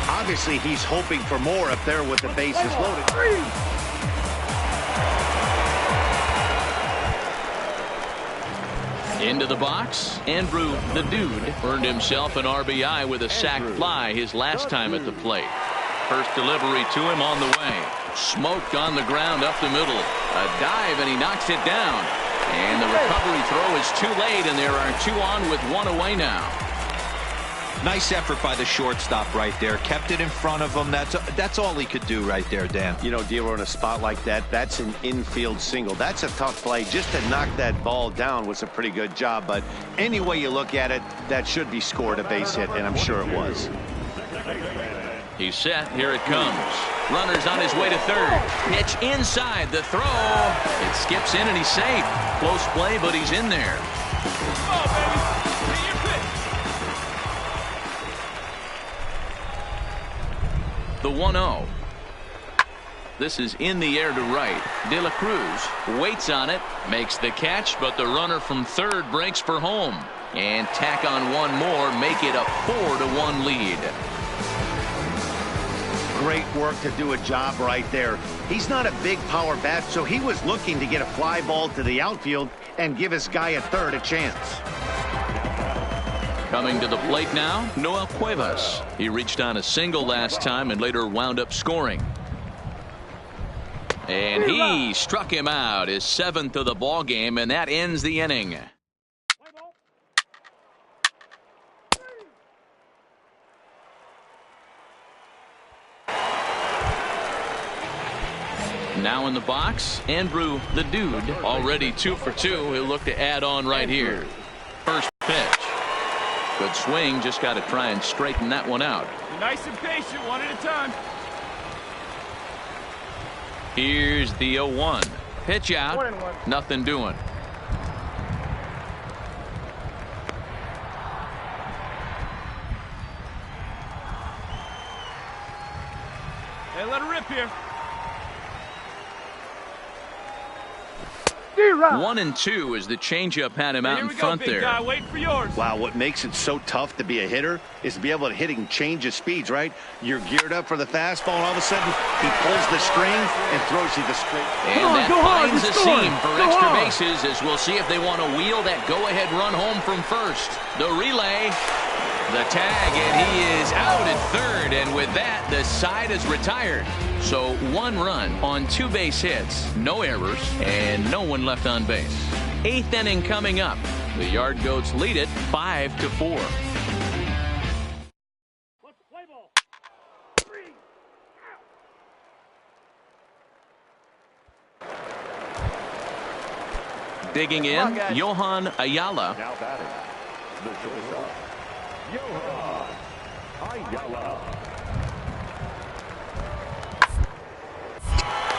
Obviously, he's hoping for more up there with the bases loaded. Into the box, Andrew the Dude earned himself an RBI with a sac fly his last time at the plate. First delivery to him on the way. Smoked on the ground up the middle. A dive, and he knocks it down. And the recovery throw is too late, and there are 2 on with 1 away now. Nice effort by the shortstop right there. Kept it in front of him. That's all he could do right there, Dan. You know, D-Roy, in a spot like that, that's an infield single. That's a tough play. Just to knock that ball down was a pretty good job. But any way you look at it, that should be scored a base hit, and I'm sure it was. He's set. Here it comes. Runner's on his way to third. Pitch inside. The throw. It skips in, and he's safe. Close play, but he's in there. Oh, baby. Get your pitch. The 1-0. This is in the air to right. De La Cruz waits on it, makes the catch, but the runner from third breaks for home. And tack on 1 more, make it a 4-1 lead. Great work to do a job right there. He's not a big power bat, so he was looking to get a fly ball to the outfield and give his guy at third a chance. Coming to the plate now, Noel Cuevas. He reached on a single last time and later wound up scoring. And he struck him out, his 7th of the ball game, and that ends the inning. Now in the box, Andrew the Dude, already 2 for 2. He'll look to add on right here. First pitch. Good swing, just got to try and straighten that one out. Be nice and patient, 1 at a time. Here's the 0-1. Pitch out. 1-1. Nothing doing. Hey, let her rip here. 1-2 as the changeup had him out in front there. Guy, waiting for yours. Wow, what makes it so tough to be a hitter is to be able to hit and change his speeds, right? You're geared up for the fastball, and all of a sudden, he pulls the string and throws you the straight. And that finds a seam for extra bases, as we'll see if they want to wheel that go-ahead run home from first. The relay, the tag, and he is out at third, and with that, the side is retired. So 1 run on 2 base hits, no errors, and no one left on base. 8th inning coming up. The Yard Goats lead it 5-4. Digging in, Johan Ayala. Now batting, the shortstop, Johan Ayala.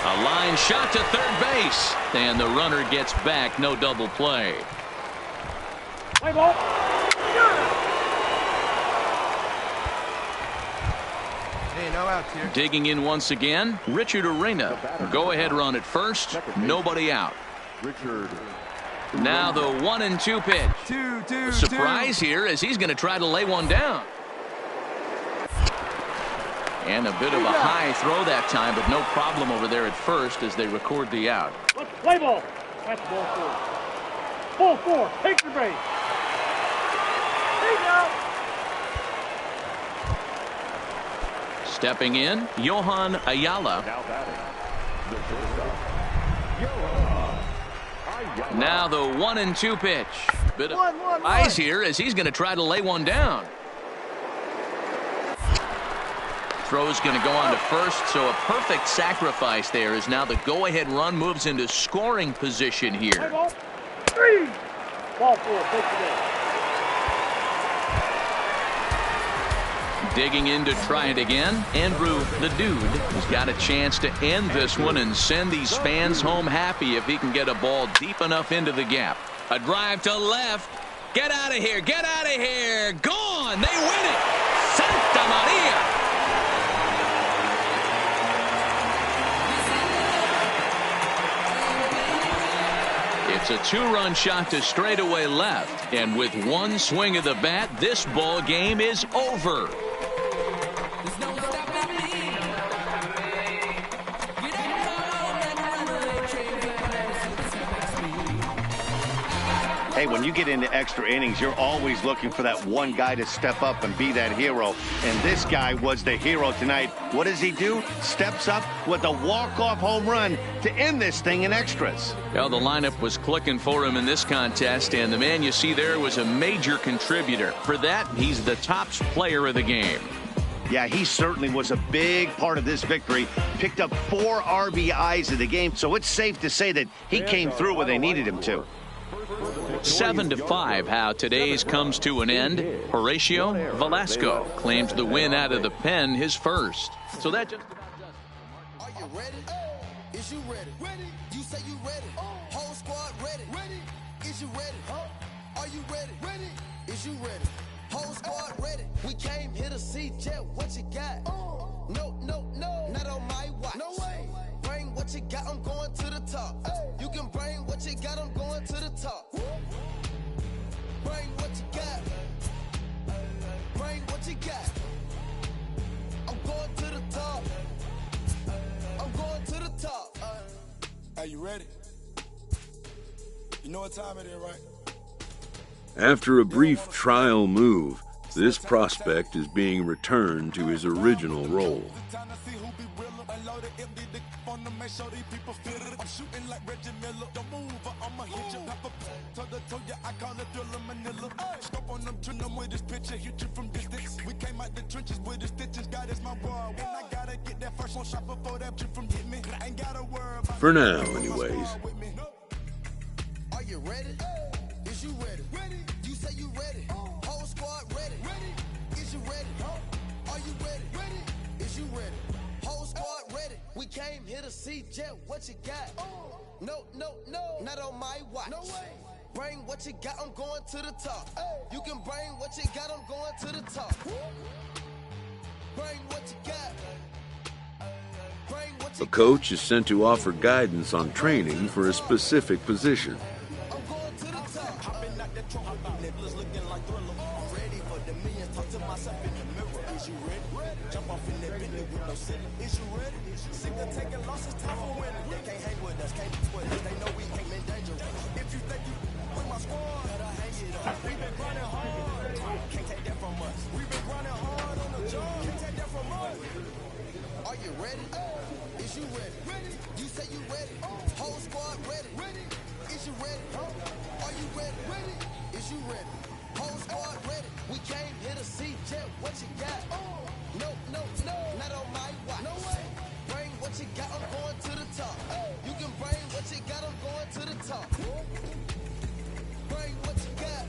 A line shot to third base, and the runner gets back. No double play. Play ball. Hey, no outs here. Digging in once again, Richard Arena. Go ahead run at first, nobody out. Richard. Now the 1-2 pitch. Surprise here as he's going to try to lay one down. And a bit of a high throw that time, but no problem over there at first as they record the out. Play ball. That's ball 4. Ball 4. Take the base. Take out. Stepping in, Johan Ayala. Now batting, the shortstop, Johan Ayala. Now the 1-2 pitch. Bit of eyes here as he's going to try to lay one down. Throw's going to go on to first, so a perfect sacrifice there as now the go-ahead run moves into scoring position here. Ball 3. Ball 4. Take the base. Digging in to try it again, Andrew the Dude has got a chance to end this one and send these fans home happy if he can get a ball deep enough into the gap. A drive to left. Get out of here. Get out of here. Gone. They win it. Santa Maria. It's a 2-run shot to straightaway left, and with 1 swing of the bat, this ball game is over. Hey, when you get into extra innings, you're always looking for that one guy to step up and be that hero. And this guy was the hero tonight. What does he do? Steps up with a walk-off home run to end this thing in extras. Well, the lineup was clicking for him in this contest, and the man you see there was a major contributor. For that, he's the top player of the game. Yeah, he certainly was a big part of this victory. Picked up 4 RBIs in the game, so it's safe to say that he came through when they needed him to. 7-5 how today's comes to an end. Horatio Velasco claims the win out of the pen, his first. So that just about does it. Are you ready? Is you ready? Ready? You say you ready. Whole squad ready. Ready? Is you ready? Are you ready? Ready? Is you ready? Whole squad ready. We came here to see Jet. What you got? No, no, no. Not on my watch. No way. Bring what you got. I'm going to the top. You can bring what you got. I'm going to the top. Bring what you got. Bring what you got. I'm going to the top. I'm going to the top. Are you ready? You know what time it is, right? After a brief trial move, this prospect is being returned to his original role. For now, anyways. Are you ready? Is you ready? Ready? You say you ready. Whole squad ready. Ready? Is you ready? Are you ready? Ready? Is you ready? Whole squad ready. We came here to see Jet. What you got? No, no, no. Not on my watch. No way. Bring what you got. I'm going to the top. You can bring what you got. I'm going to the top. Bring what you got. Bring what A coach is sent to offer guidance on training for a specific position. Are you ready? Is you ready? You say you ready? Whole squad ready? Is you ready? Are you ready? Is you ready? Whole squad ready? We came here to see Jet. What you got? No, not on my watch. No way. Bring what you got. I'm going to the top. You can bring what you got. I'm going to the top. Bring what you got.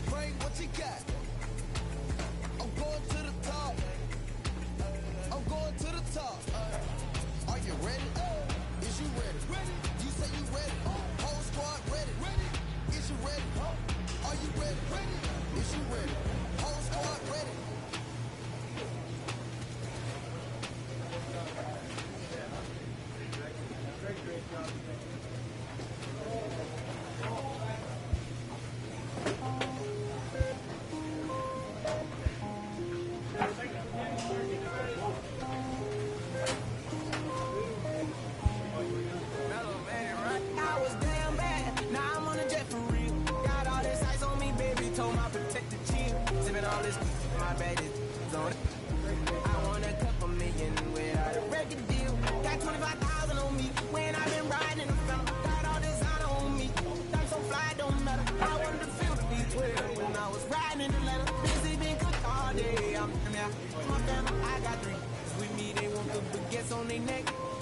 Bring what you got. I'm going to the top. I'm going to the top. Are you ready? Is you ready? You say you ready? Whole squad ready? Is you ready? Are you ready? Is you ready? Whole squad ready?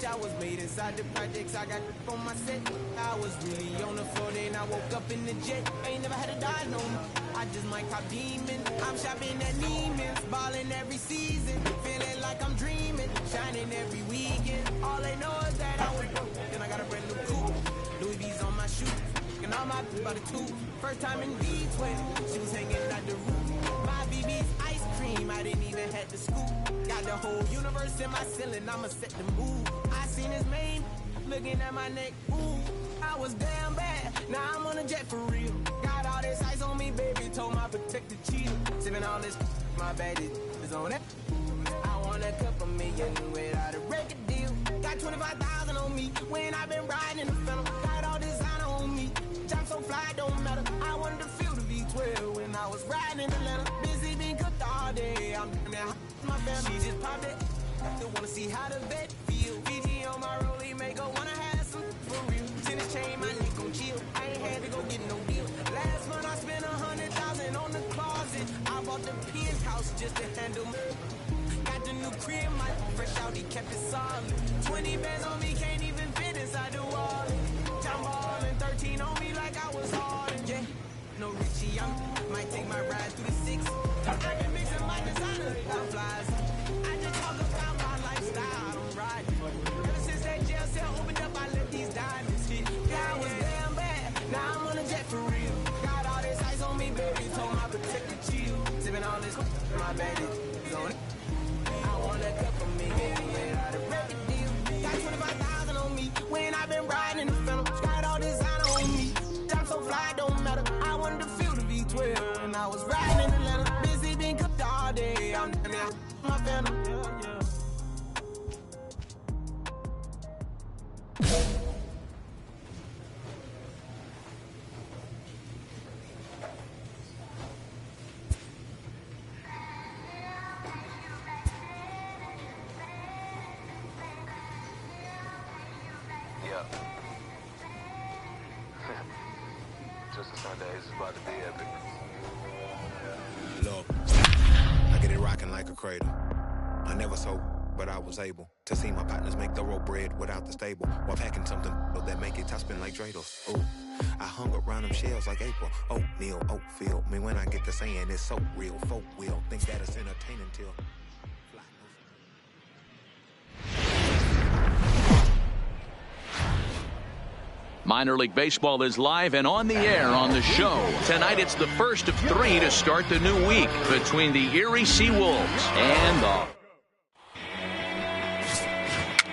I was made inside the projects, I got on my set. I was really on the floor, then I woke up in the jet. Ain't never had to die no more. I just might cop demons. I'm shopping at Neiman's, balling every season. Feeling like I'm dreaming, shining every weekend. All they know is that I was broke. Then I got a brand new coupe. Louis V's on my shoes, and all my by the two. First time in V20, she was hanging out the roof. My BB's ice cream, I didn't even have to scoop. Got the whole universe in my ceiling, I'ma set the mood. I seen his main, looking at my neck, ooh. I was damn bad, now I'm on a jet for real. Got all this ice on me, baby, told my protector chill. Sipping all this, my bad is on it. I want a couple million without a record deal. Got 25,000 on me, when I've been riding in the Phantom. Got all designer on me, jump so fly, don't matter. I wanted to feel the V12 when I was riding in Atlanta. Busy being cooked all day, I'm now my family. She just popped it, still wanna see how the vet feel. PG on my rollie, make her wanna have some for real. Tennis chain, my neck gon' chill. I ain't had to go get no deal. Last month I spent 100,000 on the closet. I bought the penthouse just to handle me. Got the new crib, my fresh out, he kept it solid. 20 bands on me, can't even fit inside the wallet. Jump ballin', 13 on me like I was hardin'. Yeah, no Richie, I might take my ride through the 6. I been mixing my designer, I'm flies. I just talk about my lifestyle, I don't ride. Ever since that jail cell opened up, I let these diamonds hit. Yeah, I was damn bad, now I'm on a jet for real. Got all this ice on me, baby, told my protector chill. Sippin' all this, my bad is on it. I want a couple million, yeah, out of record deal. Got 25,000 on me, when I've been riding in the Phantom. Got all designer on me, jump so fly, don't matter. I wanted to feel the V12 when I was riding in Atlanta. Busy being cooked all day, I'm now my Phantom. Just a Sunday, it's about to be epic. Look, I get it rocking like a cradle. I never sold, but I was able to see my partners make thorough bread without the stable, while packing something that make it top spin like dreidels. Ooh, I hung around them shells like April. Oatmeal, oatfield. Me when I get to saying it's so real, folk will think that it's entertaining till. Minor League Baseball is live and on the air on the show. Tonight it's the first of 3 to start the new week between the Erie Seawolves and the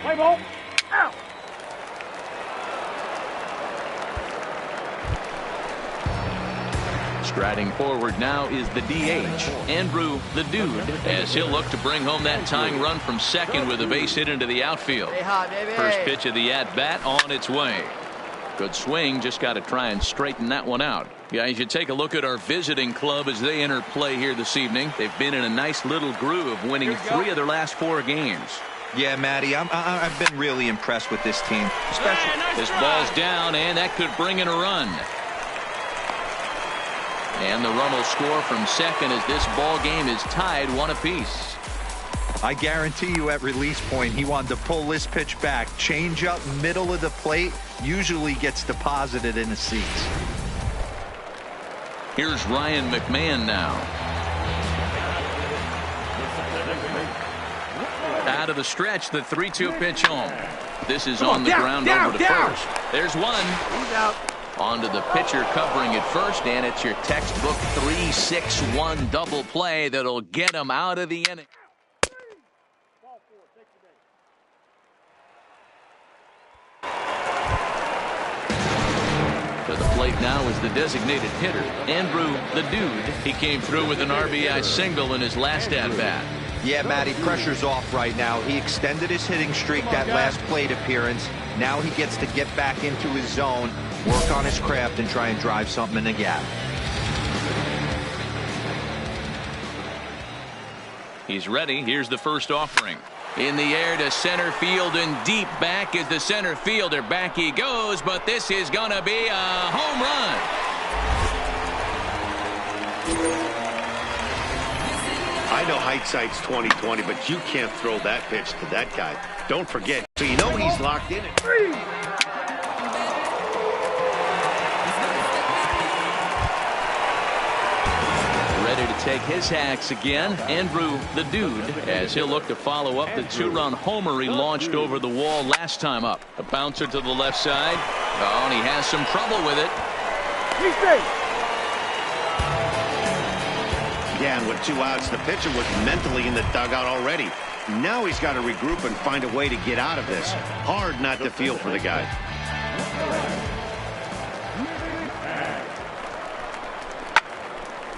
Play ball. Out. Striding forward now is the DH, Andrew the Dude, as he'll look to bring home that tying run from second with a base hit into the outfield. First pitch of the at-bat on its way. Good swing, just got to try and straighten that one out. Guys, you take a look at our visiting club as they enter play here this evening. They've been in a nice little groove, winning 3 of their last 4 games. Yeah, Matty, I've been really impressed with this team. This ball's down, and that could bring in a run. And the run will score from second as this ball game is tied 1 apiece. I guarantee you at release point he wanted to pull this pitch back. Change up middle of the plate usually gets deposited in the seats. Here's Ryan McMahon now. Out of the stretch, the 3-2 pitch home. This is on the ground over to first. There's one. He's out. Onto the pitcher covering it first, and it's your textbook 3-6-1 double play that'll get him out of the inning. To the plate now is the designated hitter, Andrew the Dude. He came through with an RBI single in his last at-bat. Yeah, Matty, pressure's off right now. He extended his hitting streak that last plate appearance. Now he gets to get back into his zone, work on his craft, and try and drive something in the gap. He's ready. Here's the first offering. In the air to center field and deep back is the center fielder. Back he goes, but this is going to be a home run. I know hindsight's 20/20, but you can't throw that pitch to that guy. Don't forget. So you know he's locked in at 3. Ready to take his hacks again, Andrew the Dude, as he'll look to follow up the 2-run homer he launched over the wall last time up. A bouncer to the left side. Oh, and he has some trouble with it. Yeah, and with 2 outs, the pitcher was mentally in the dugout already. Now he's got to regroup and find a way to get out of this. Hard not to feel for the guy.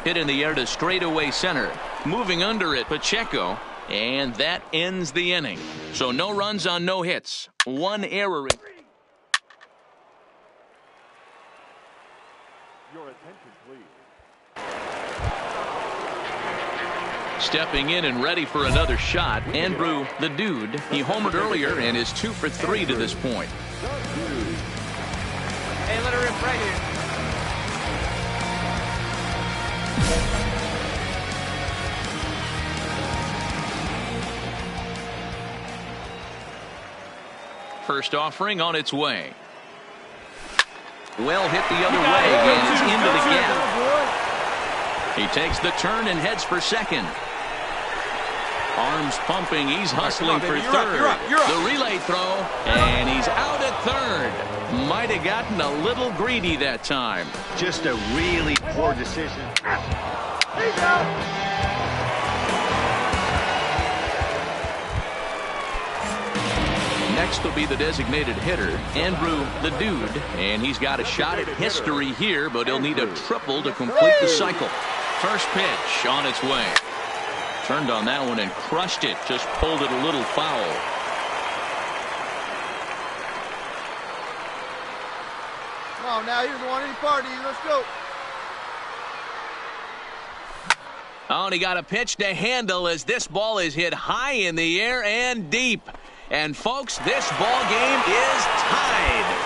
Hit in the air to straightaway center. Moving under it, Pacheco. And that ends the inning. So no runs on no hits. 1 error. Your attention, please. Stepping in and ready for another shot, Andrew the Dude. He homered earlier and is 2 for 3 to this point. Hey, let her rip right here. First offering on its way. Well hit the other way and it's into the gap. He takes the turn and heads for second. Arms pumping, he's hustling for third. The relay throw, and he's out at third. Might have gotten a little greedy that time. Just a really poor decision. Next will be the designated hitter, Andrew the Dude, and he's got a shot at history here, but he'll need a triple to complete the cycle. First pitch on its way. Turned on that one and crushed it. Just pulled it a little foul. Come on now, he doesn't want any part of you. Let's go. Oh, and he got a pitch to handle as this ball is hit high in the air and deep. And folks, this ball game is tied.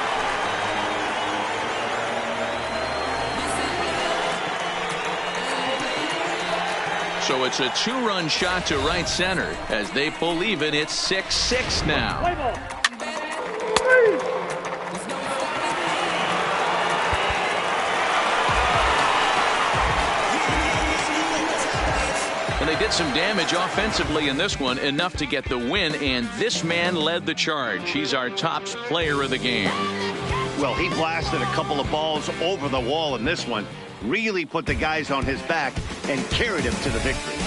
So it's a 2-run shot to right center. As they pull even, it's 6-6 now. And they did some damage offensively in this one, enough to get the win, and this man led the charge. He's our top player of the game. Well, he blasted a couple of balls over the wall in this one. Really put the guys on his back and carried him to the victory.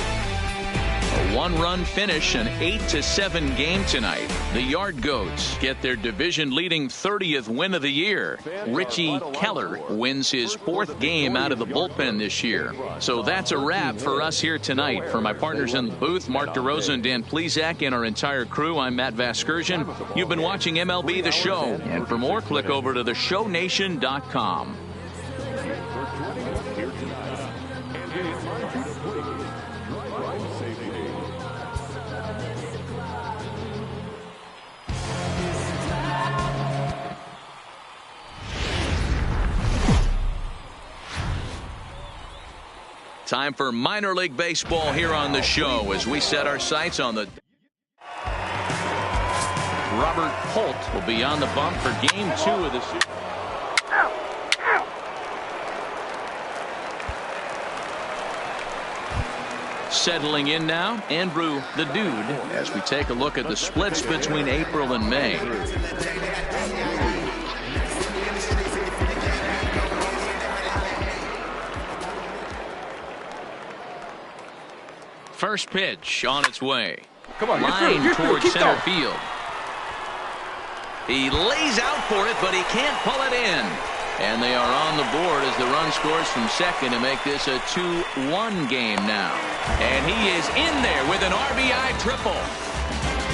A one-run finish, an 8-7 game tonight. The Yard Goats get their division-leading 30th win of the year. Richie Keller wins his 4th game out of the bullpen this year. So that's a wrap for us here tonight. For my partners in the booth, Mark DeRosa and Dan Plesac, and our entire crew, I'm Matt Vasgersian. You've been watching MLB The Show. And for more, click over to theshownation.com. Time for minor league baseball here on the show as we set our sights on the... Robert Holt will be on the bump for Game 2 of the season. Settling in now, Andrew the Dude, as we take a look at the splits between April and May. First pitch on its way. Come on, line you're through, towards center going. field. He lays out for it, but he can't pull it in. And they are on the board as the run scores from second to make this a 2-1 game now. And he is in there with an RBI triple.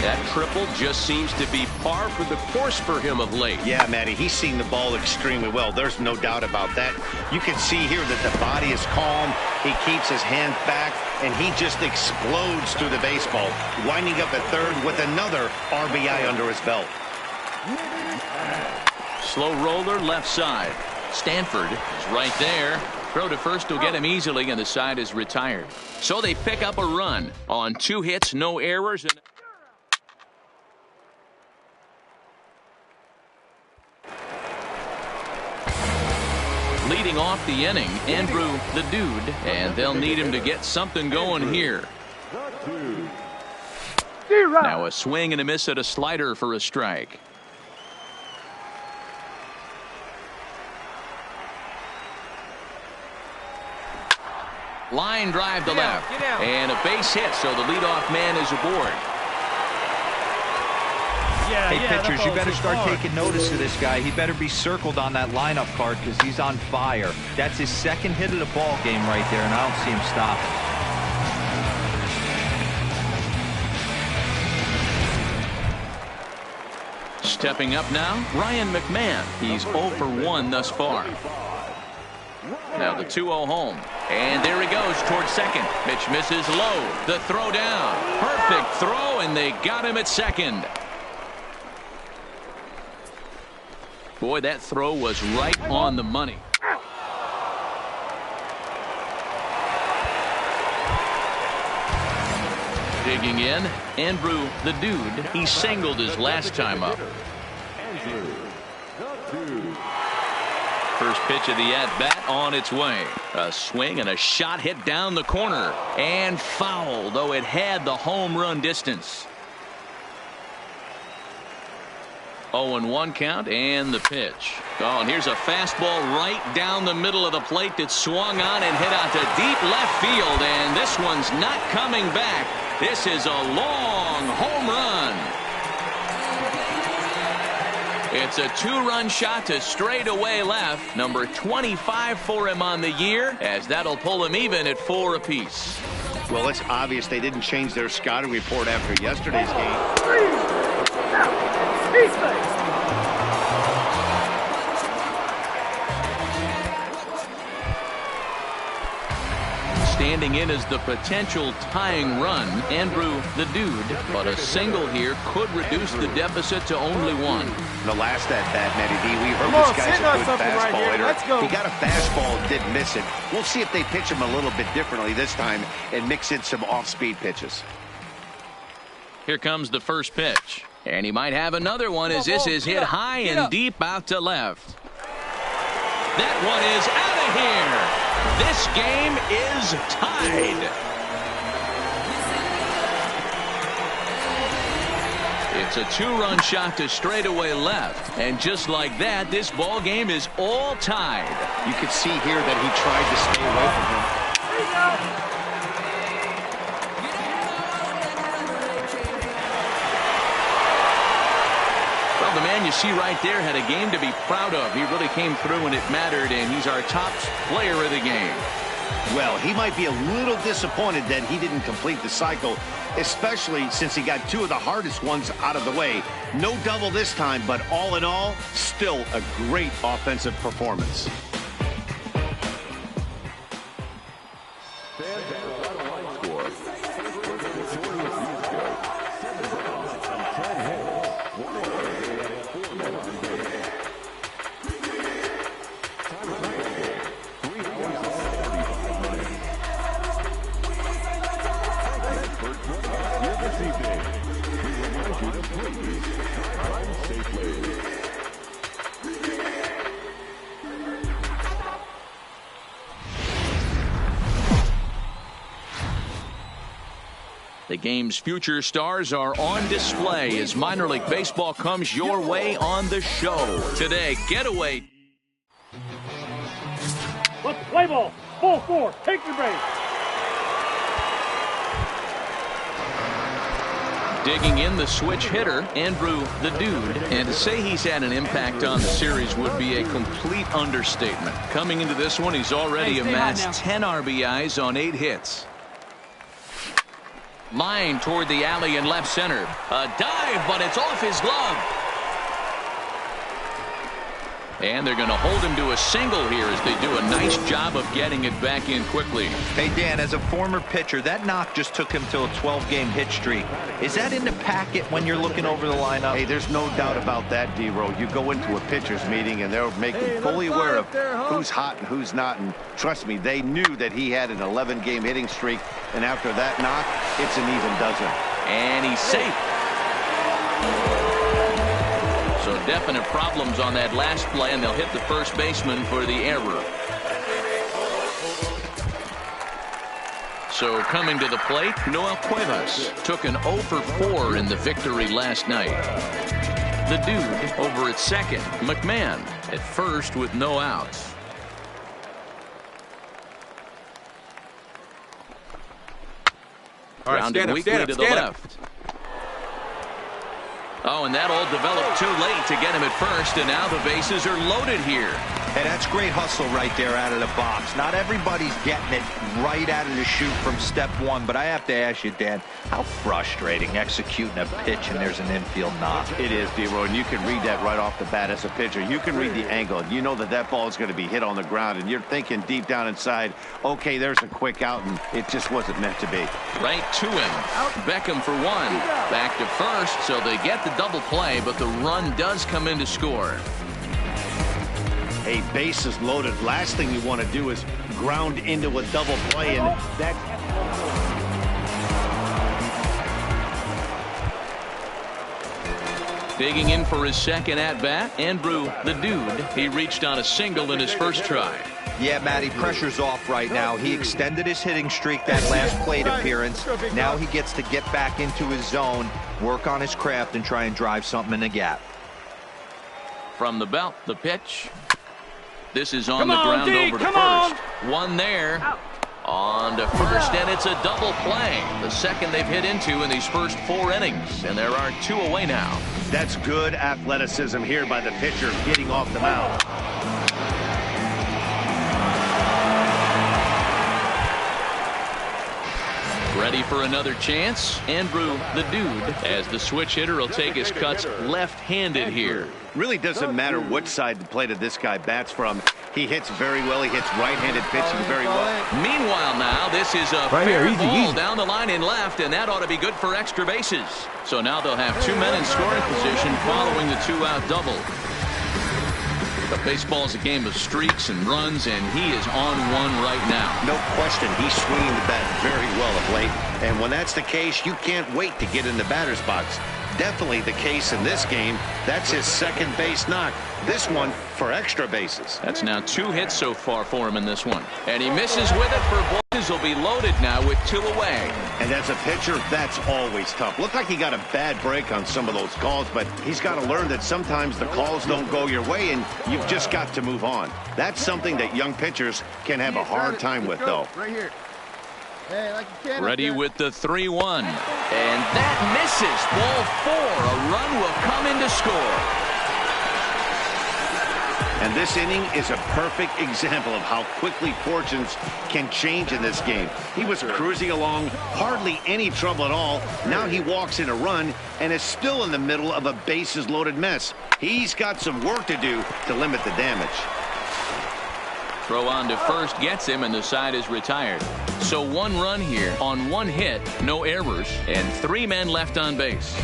That triple just seems to be par for the course for him of late. Yeah, Matty, he's seeing the ball extremely well. There's no doubt about that. You can see here that the body is calm. He keeps his hands back, and he just explodes through the baseball, winding up at third with another RBI under his belt. Slow roller left side. Stanford is right there. Throw to first will get him easily, and the side is retired. So they pick up a run on 2 hits, no errors. And leading off the inning, Andrew the Dude, and they'll need him to get something going here. Now a swing and a miss at a slider for a strike. Line drive to left, and a base hit, so the leadoff man is aboard. Hey, pitchers, you better start taking notice of this guy. He better be circled on that lineup card because he's on fire. That's his 2nd hit of the ball game right there, and I don't see him stopping. Stepping up now, Ryan McMahon. He's 0 for 1 thus far. Now the 2-0 home. And there he goes towards second. Pitch misses low. The throw down. Perfect throw, and they got him at second. Boy, that throw was right on the money. Digging in, Andrew the Dude. He singled his last time up. First pitch of the at-bat on its way. A swing and a shot hit down the corner. And foul, though it had the home run distance. 0-1 count, and the pitch. Oh, and here's a fastball right down the middle of the plate that swung on and hit out to deep left field. And this one's not coming back. This is a long home run. It's a 2-run shot to straightaway left. Number 25 for him on the year, as that'll pull him even at 4 apiece. Well, it's obvious they didn't change their scouting report after yesterday's game. Standing in as the potential tying run, Andrew the Dude, but a single here could reduce the deficit to only 1. The last at-bat, Matty D, we heard this guy's a good fastball hitter. He got a fastball and didn't miss it. We'll see if they pitch him a little bit differently this time and mix in some off-speed pitches. Here comes the first pitch. And he might have another one as this is hit high and deep out to left. That one is out of here. This game is tied. It's a 2-run shot to straightaway left. And just like that, this ball game is all tied. You can see here that he tried to stay away from him. man you see right there had a game to be proud of. He really came through when it mattered, and he's our top player of the game. Well, he might be a little disappointed that he didn't complete the cycle, especially since he got two of the hardest ones out of the way. No double this time, but all in all, still a great offensive performance. The game's future stars are on display as minor league baseball comes your way on the show. Today, getaway. Let's play ball. Ball 4. Take your base. Digging in the switch hitter, Andrew the Dude. And to say he's had an impact on the series would be a complete understatement. Coming into this one, he's already amassed 10 RBIs on 8 hits. Line toward the alley in left center. A dive, but it's off his glove. And they're going to hold him to a single here as they do a nice job of getting it back in quickly. Hey, Dan, as a former pitcher, that knock just took him to a 12-game hit streak. Is that in the packet when you're looking over the lineup? Hey, there's no doubt about that, D-Row. You go into a pitcher's meeting, and they're making fully aware of who's hot and who's not. And trust me, they knew that he had an 11-game hitting streak. And after that knock, it's an even dozen. And he's safe. So definite problems on that last play, and they'll hit the first baseman for the error. So coming to the plate, Noel Cuevas took an 0 for 4 in the victory last night. The Dude over at second. McMahon at first with no outs. Grounded weakly to the left. Oh, and that all developed too late to get him at first, and now the bases are loaded here. Hey, that's great hustle right there out of the box. Not everybody's getting it right out of the chute from step one, but I have to ask you, Dan, how frustrating executing a pitch and there's an infield knock. It is, D-Roy, and you can read that right off the bat as a pitcher. You can read the angle. You know that that ball is going to be hit on the ground, and you're thinking deep down inside, okay, there's a quick out, and it just wasn't meant to be. Right to him. Beckham for one. Back to first, so they get the double play, but the run does come in to score. Hey, bases loaded. Last thing you want to do is ground into a double play, and that. Digging in for his second at-bat, Andrew the Dude. He reached on a single in his first try. Yeah, Matty, pressure's off right now. He extended his hitting streak that last plate appearance. Now he gets to get back into his zone, work on his craft, and try and drive something in the gap. From the belt, the pitch. This is on the ground over to first. One there. On to first, and it's a double play. The second they've hit into in these first 4 innings, and there are 2 away now. That's good athleticism here by the pitcher getting off the mound. Ready for another chance? Andrew the Dude, as the switch hitter will take his cuts left-handed here. Really doesn't matter what side the plate of this guy bats from. He hits very well. He hits right-handed pitching very well. Meanwhile now, this is a fair ball down the line in left, and that ought to be good for extra bases. So now they'll have 2 men in scoring position following the 2-out double. But baseball is a game of streaks and runs, and he is on one right now. No question, he's swinging the bat very well of late. And when that's the case, you can't wait to get in the batter's box. Definitely the case in this game. That's his second base knock. This one for extra bases. That's now 2 hits so far for him in this one. And he misses with it for balls. Will be loaded now with 2 away. And as a pitcher, that's always tough. Looked like he got a bad break on some of those calls, but he's got to learn that sometimes the calls don't go your way, and you've just got to move on. That's something that young pitchers can have a hard time with, though. Right here. Hey, like you can. Ready with the 3-1. And that misses. Ball 4. A run will come in to score. And this inning is a perfect example of how quickly fortunes can change in this game. He was cruising along, hardly any trouble at all. Now he walks in a run and is still in the middle of a bases-loaded mess. He's got some work to do to limit the damage. Throw on to first gets him, and the side is retired. So 1 run here on 1 hit, no errors, and 3 men left on base.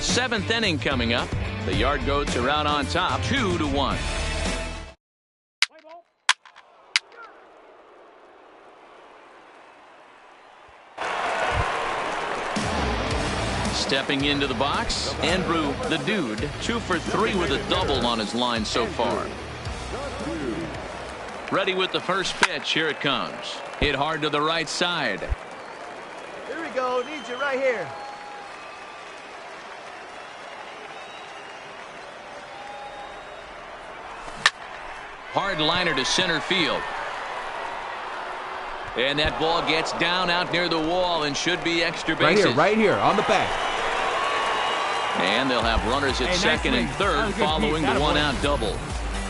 7th inning coming up. The Yard Goats are out on top, 2-1. Stepping into the box, Andrew the Dude, 2 for 3 with a double on his line so far. Ready with the first pitch. Here it comes. Hit hard to the right side. Here we go. Need you right here. Hard liner to center field. And that ball gets down out near the wall and should be extra bases. Right here, on the back. And they'll have runners at second and third following the 1-out double.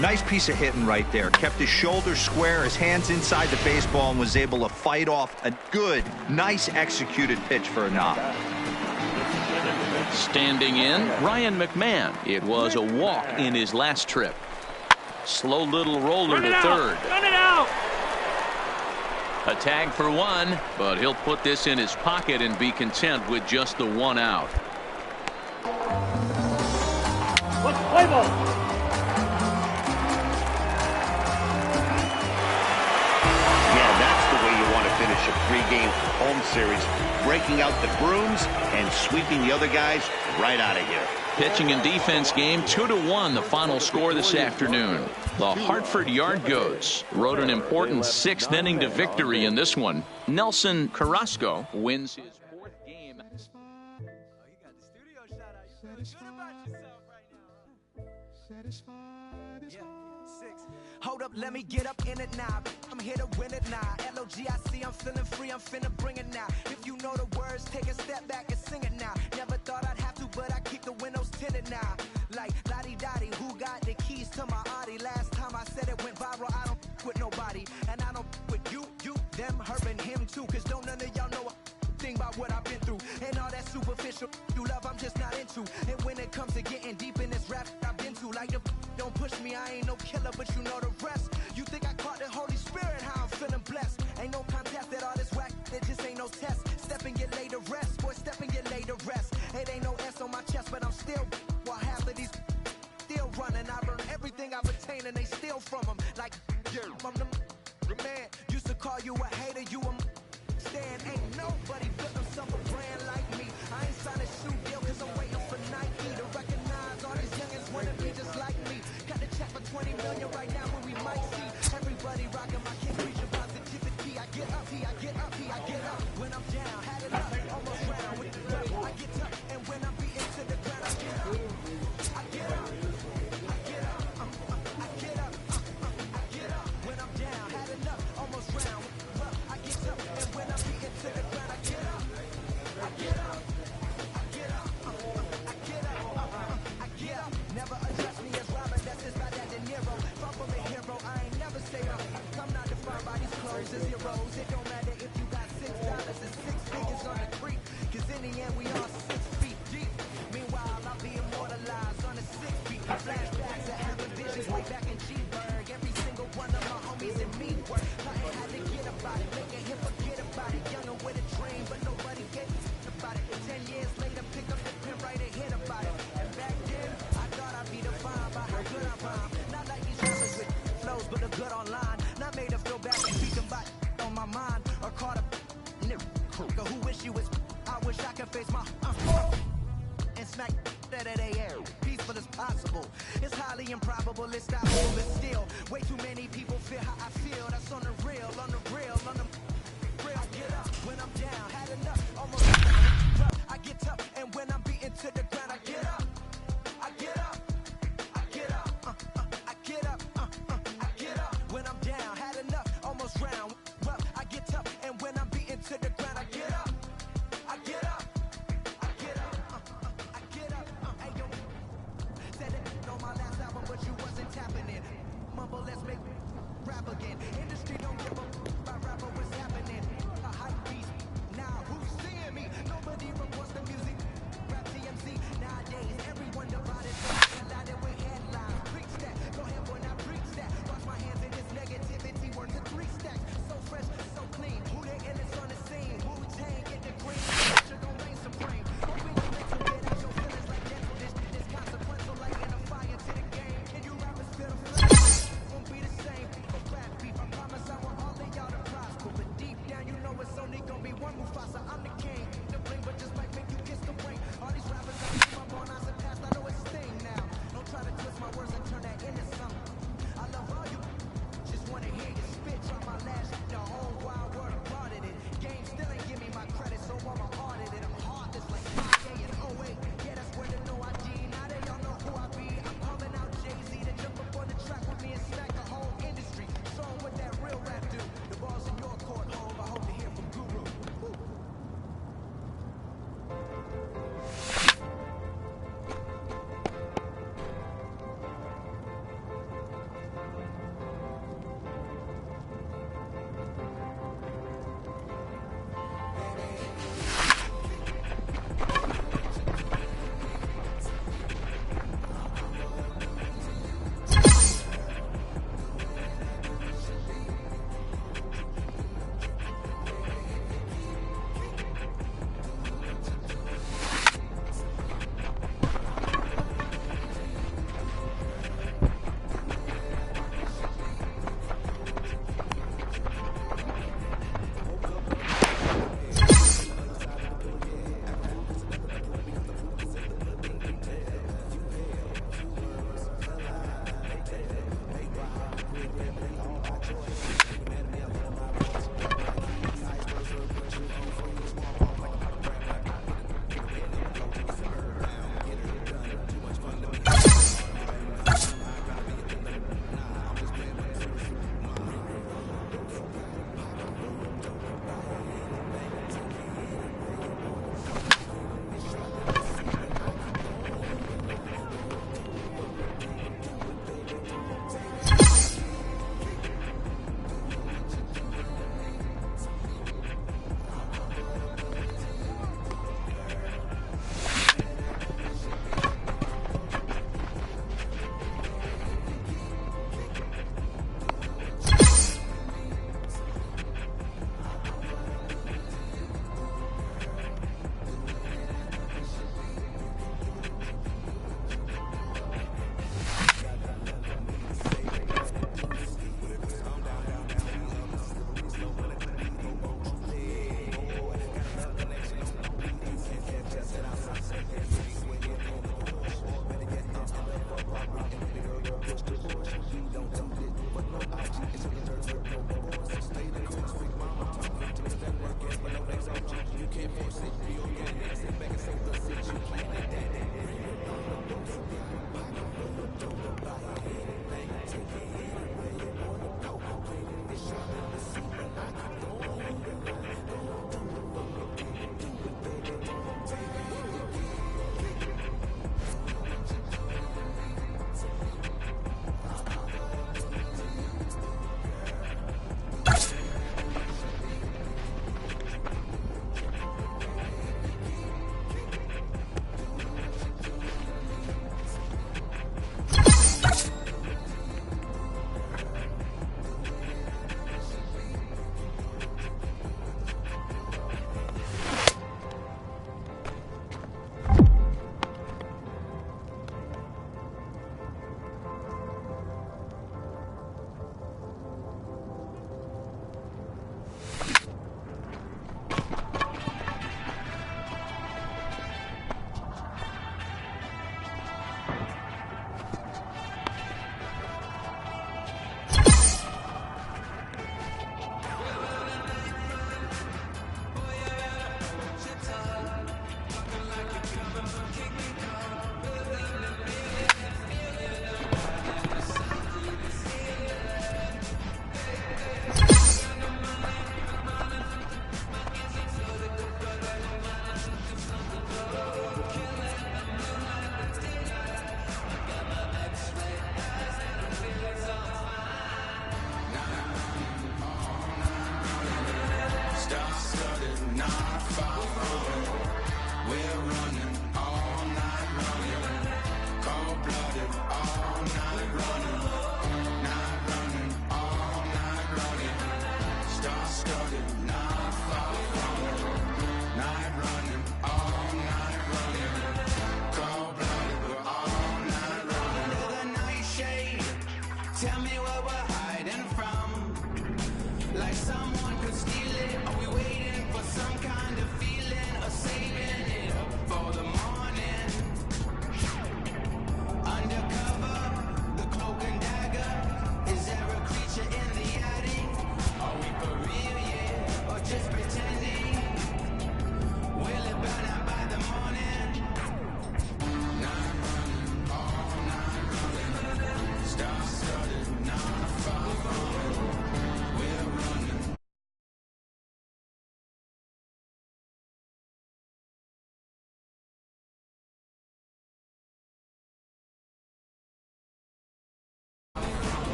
Nice piece of hitting right there. Kept his shoulders square, his hands inside the baseball, and was able to fight off a good, nice executed pitch for a knock. Standing in, Ryan McMahon. It was a walk in his last trip. Slow little roller to third. Run it out! A tag for 1, but he'll put this in his pocket and be content with just the 1 out. Let's play ball. Finish a 3-game home series, breaking out the brooms and sweeping the other guys right out of here. Pitching and defense game, 2-1, the final score this afternoon. The Hartford Yard Goats rode an important 6th inning to victory in this one. Nelson Carrasco wins his 4th game. Hold up, let me get up in it now. I'm here to win it now. L-O-G-I-C, I'm feeling free, I'm finna bring it now. If you know the words, take a step back and sing it now. Never thought I'd have to, but I keep the windows tinted now. Like, lottie-dottie, who got the keys to my Audi? Last time I said it went viral, I don't with nobody. And I don't with you, them, her, and him too. Cause don't none of y'all know a thing about what I've been through. And all that superficial you love, I'm just not into. And when it comes to getting deep in this rap I've been to, like the don't push me, I ain't no killer, but you know the rest. You think I caught the Holy Spirit, how I'm feeling blessed. Ain't no contest at all this whack, it just ain't no test. Step and get laid to rest, boy, step and get laid to rest. It ain't no S on my chest, but I'm still, while half of these still running. I learned everything I've attained and they steal from them. Like, yeah, I'm the man, used to call you a hater, you a stand. Ain't nobody built themselves a brand like me. I ain't signed a shoe deal cause I'm waiting for Nike to recognize all these youngins wanna be just like me. Got the check for 20 million right now when we might see everybody rocking my kick, preaching positivity. I get up, I get up, I get up. When I'm down, had enough, almost round with the weight. I get up, and when I'm beaten to the ground, I get up. I get up, I get up, I get up, I get up. When I'm down, had enough, almost round with the weight. I get up, and when I'm beaten to the ground, I get up. I get up, I get up, I get up, I get up. Never address me as Robin, that's just bad as De Niro. Far from a hero, I ain't never say no. I'm not defined by these clothes as zeros. It don't matter if you got $6 and 6 figures on the creek, cause in the end we all 6 feet deep. Meanwhile, I'll be immortalized on the 6 feet. Flashbacks that having visions way back in G-Berg. Every single one of my homies and me work. Nothing had to get about it, making him forget about it. Younger with a dream, but nobody gave about it. 10 years later, pick up the pen, write a hit about it. And back then, I thought I'd be defined by how good I rhyme. Not like these rappers with flows, but the good online. Not made to feel bad for speaking about on my mind. Or caught a nigga who wish you was. I wish I could face my and smack that they air. Peaceful as possible. It's highly improbable, it's not real, but still. Way too many people feel how I feel. That's on the real, on the real, on the real. I get up when I'm down, had enough, almost I get up, and when I'm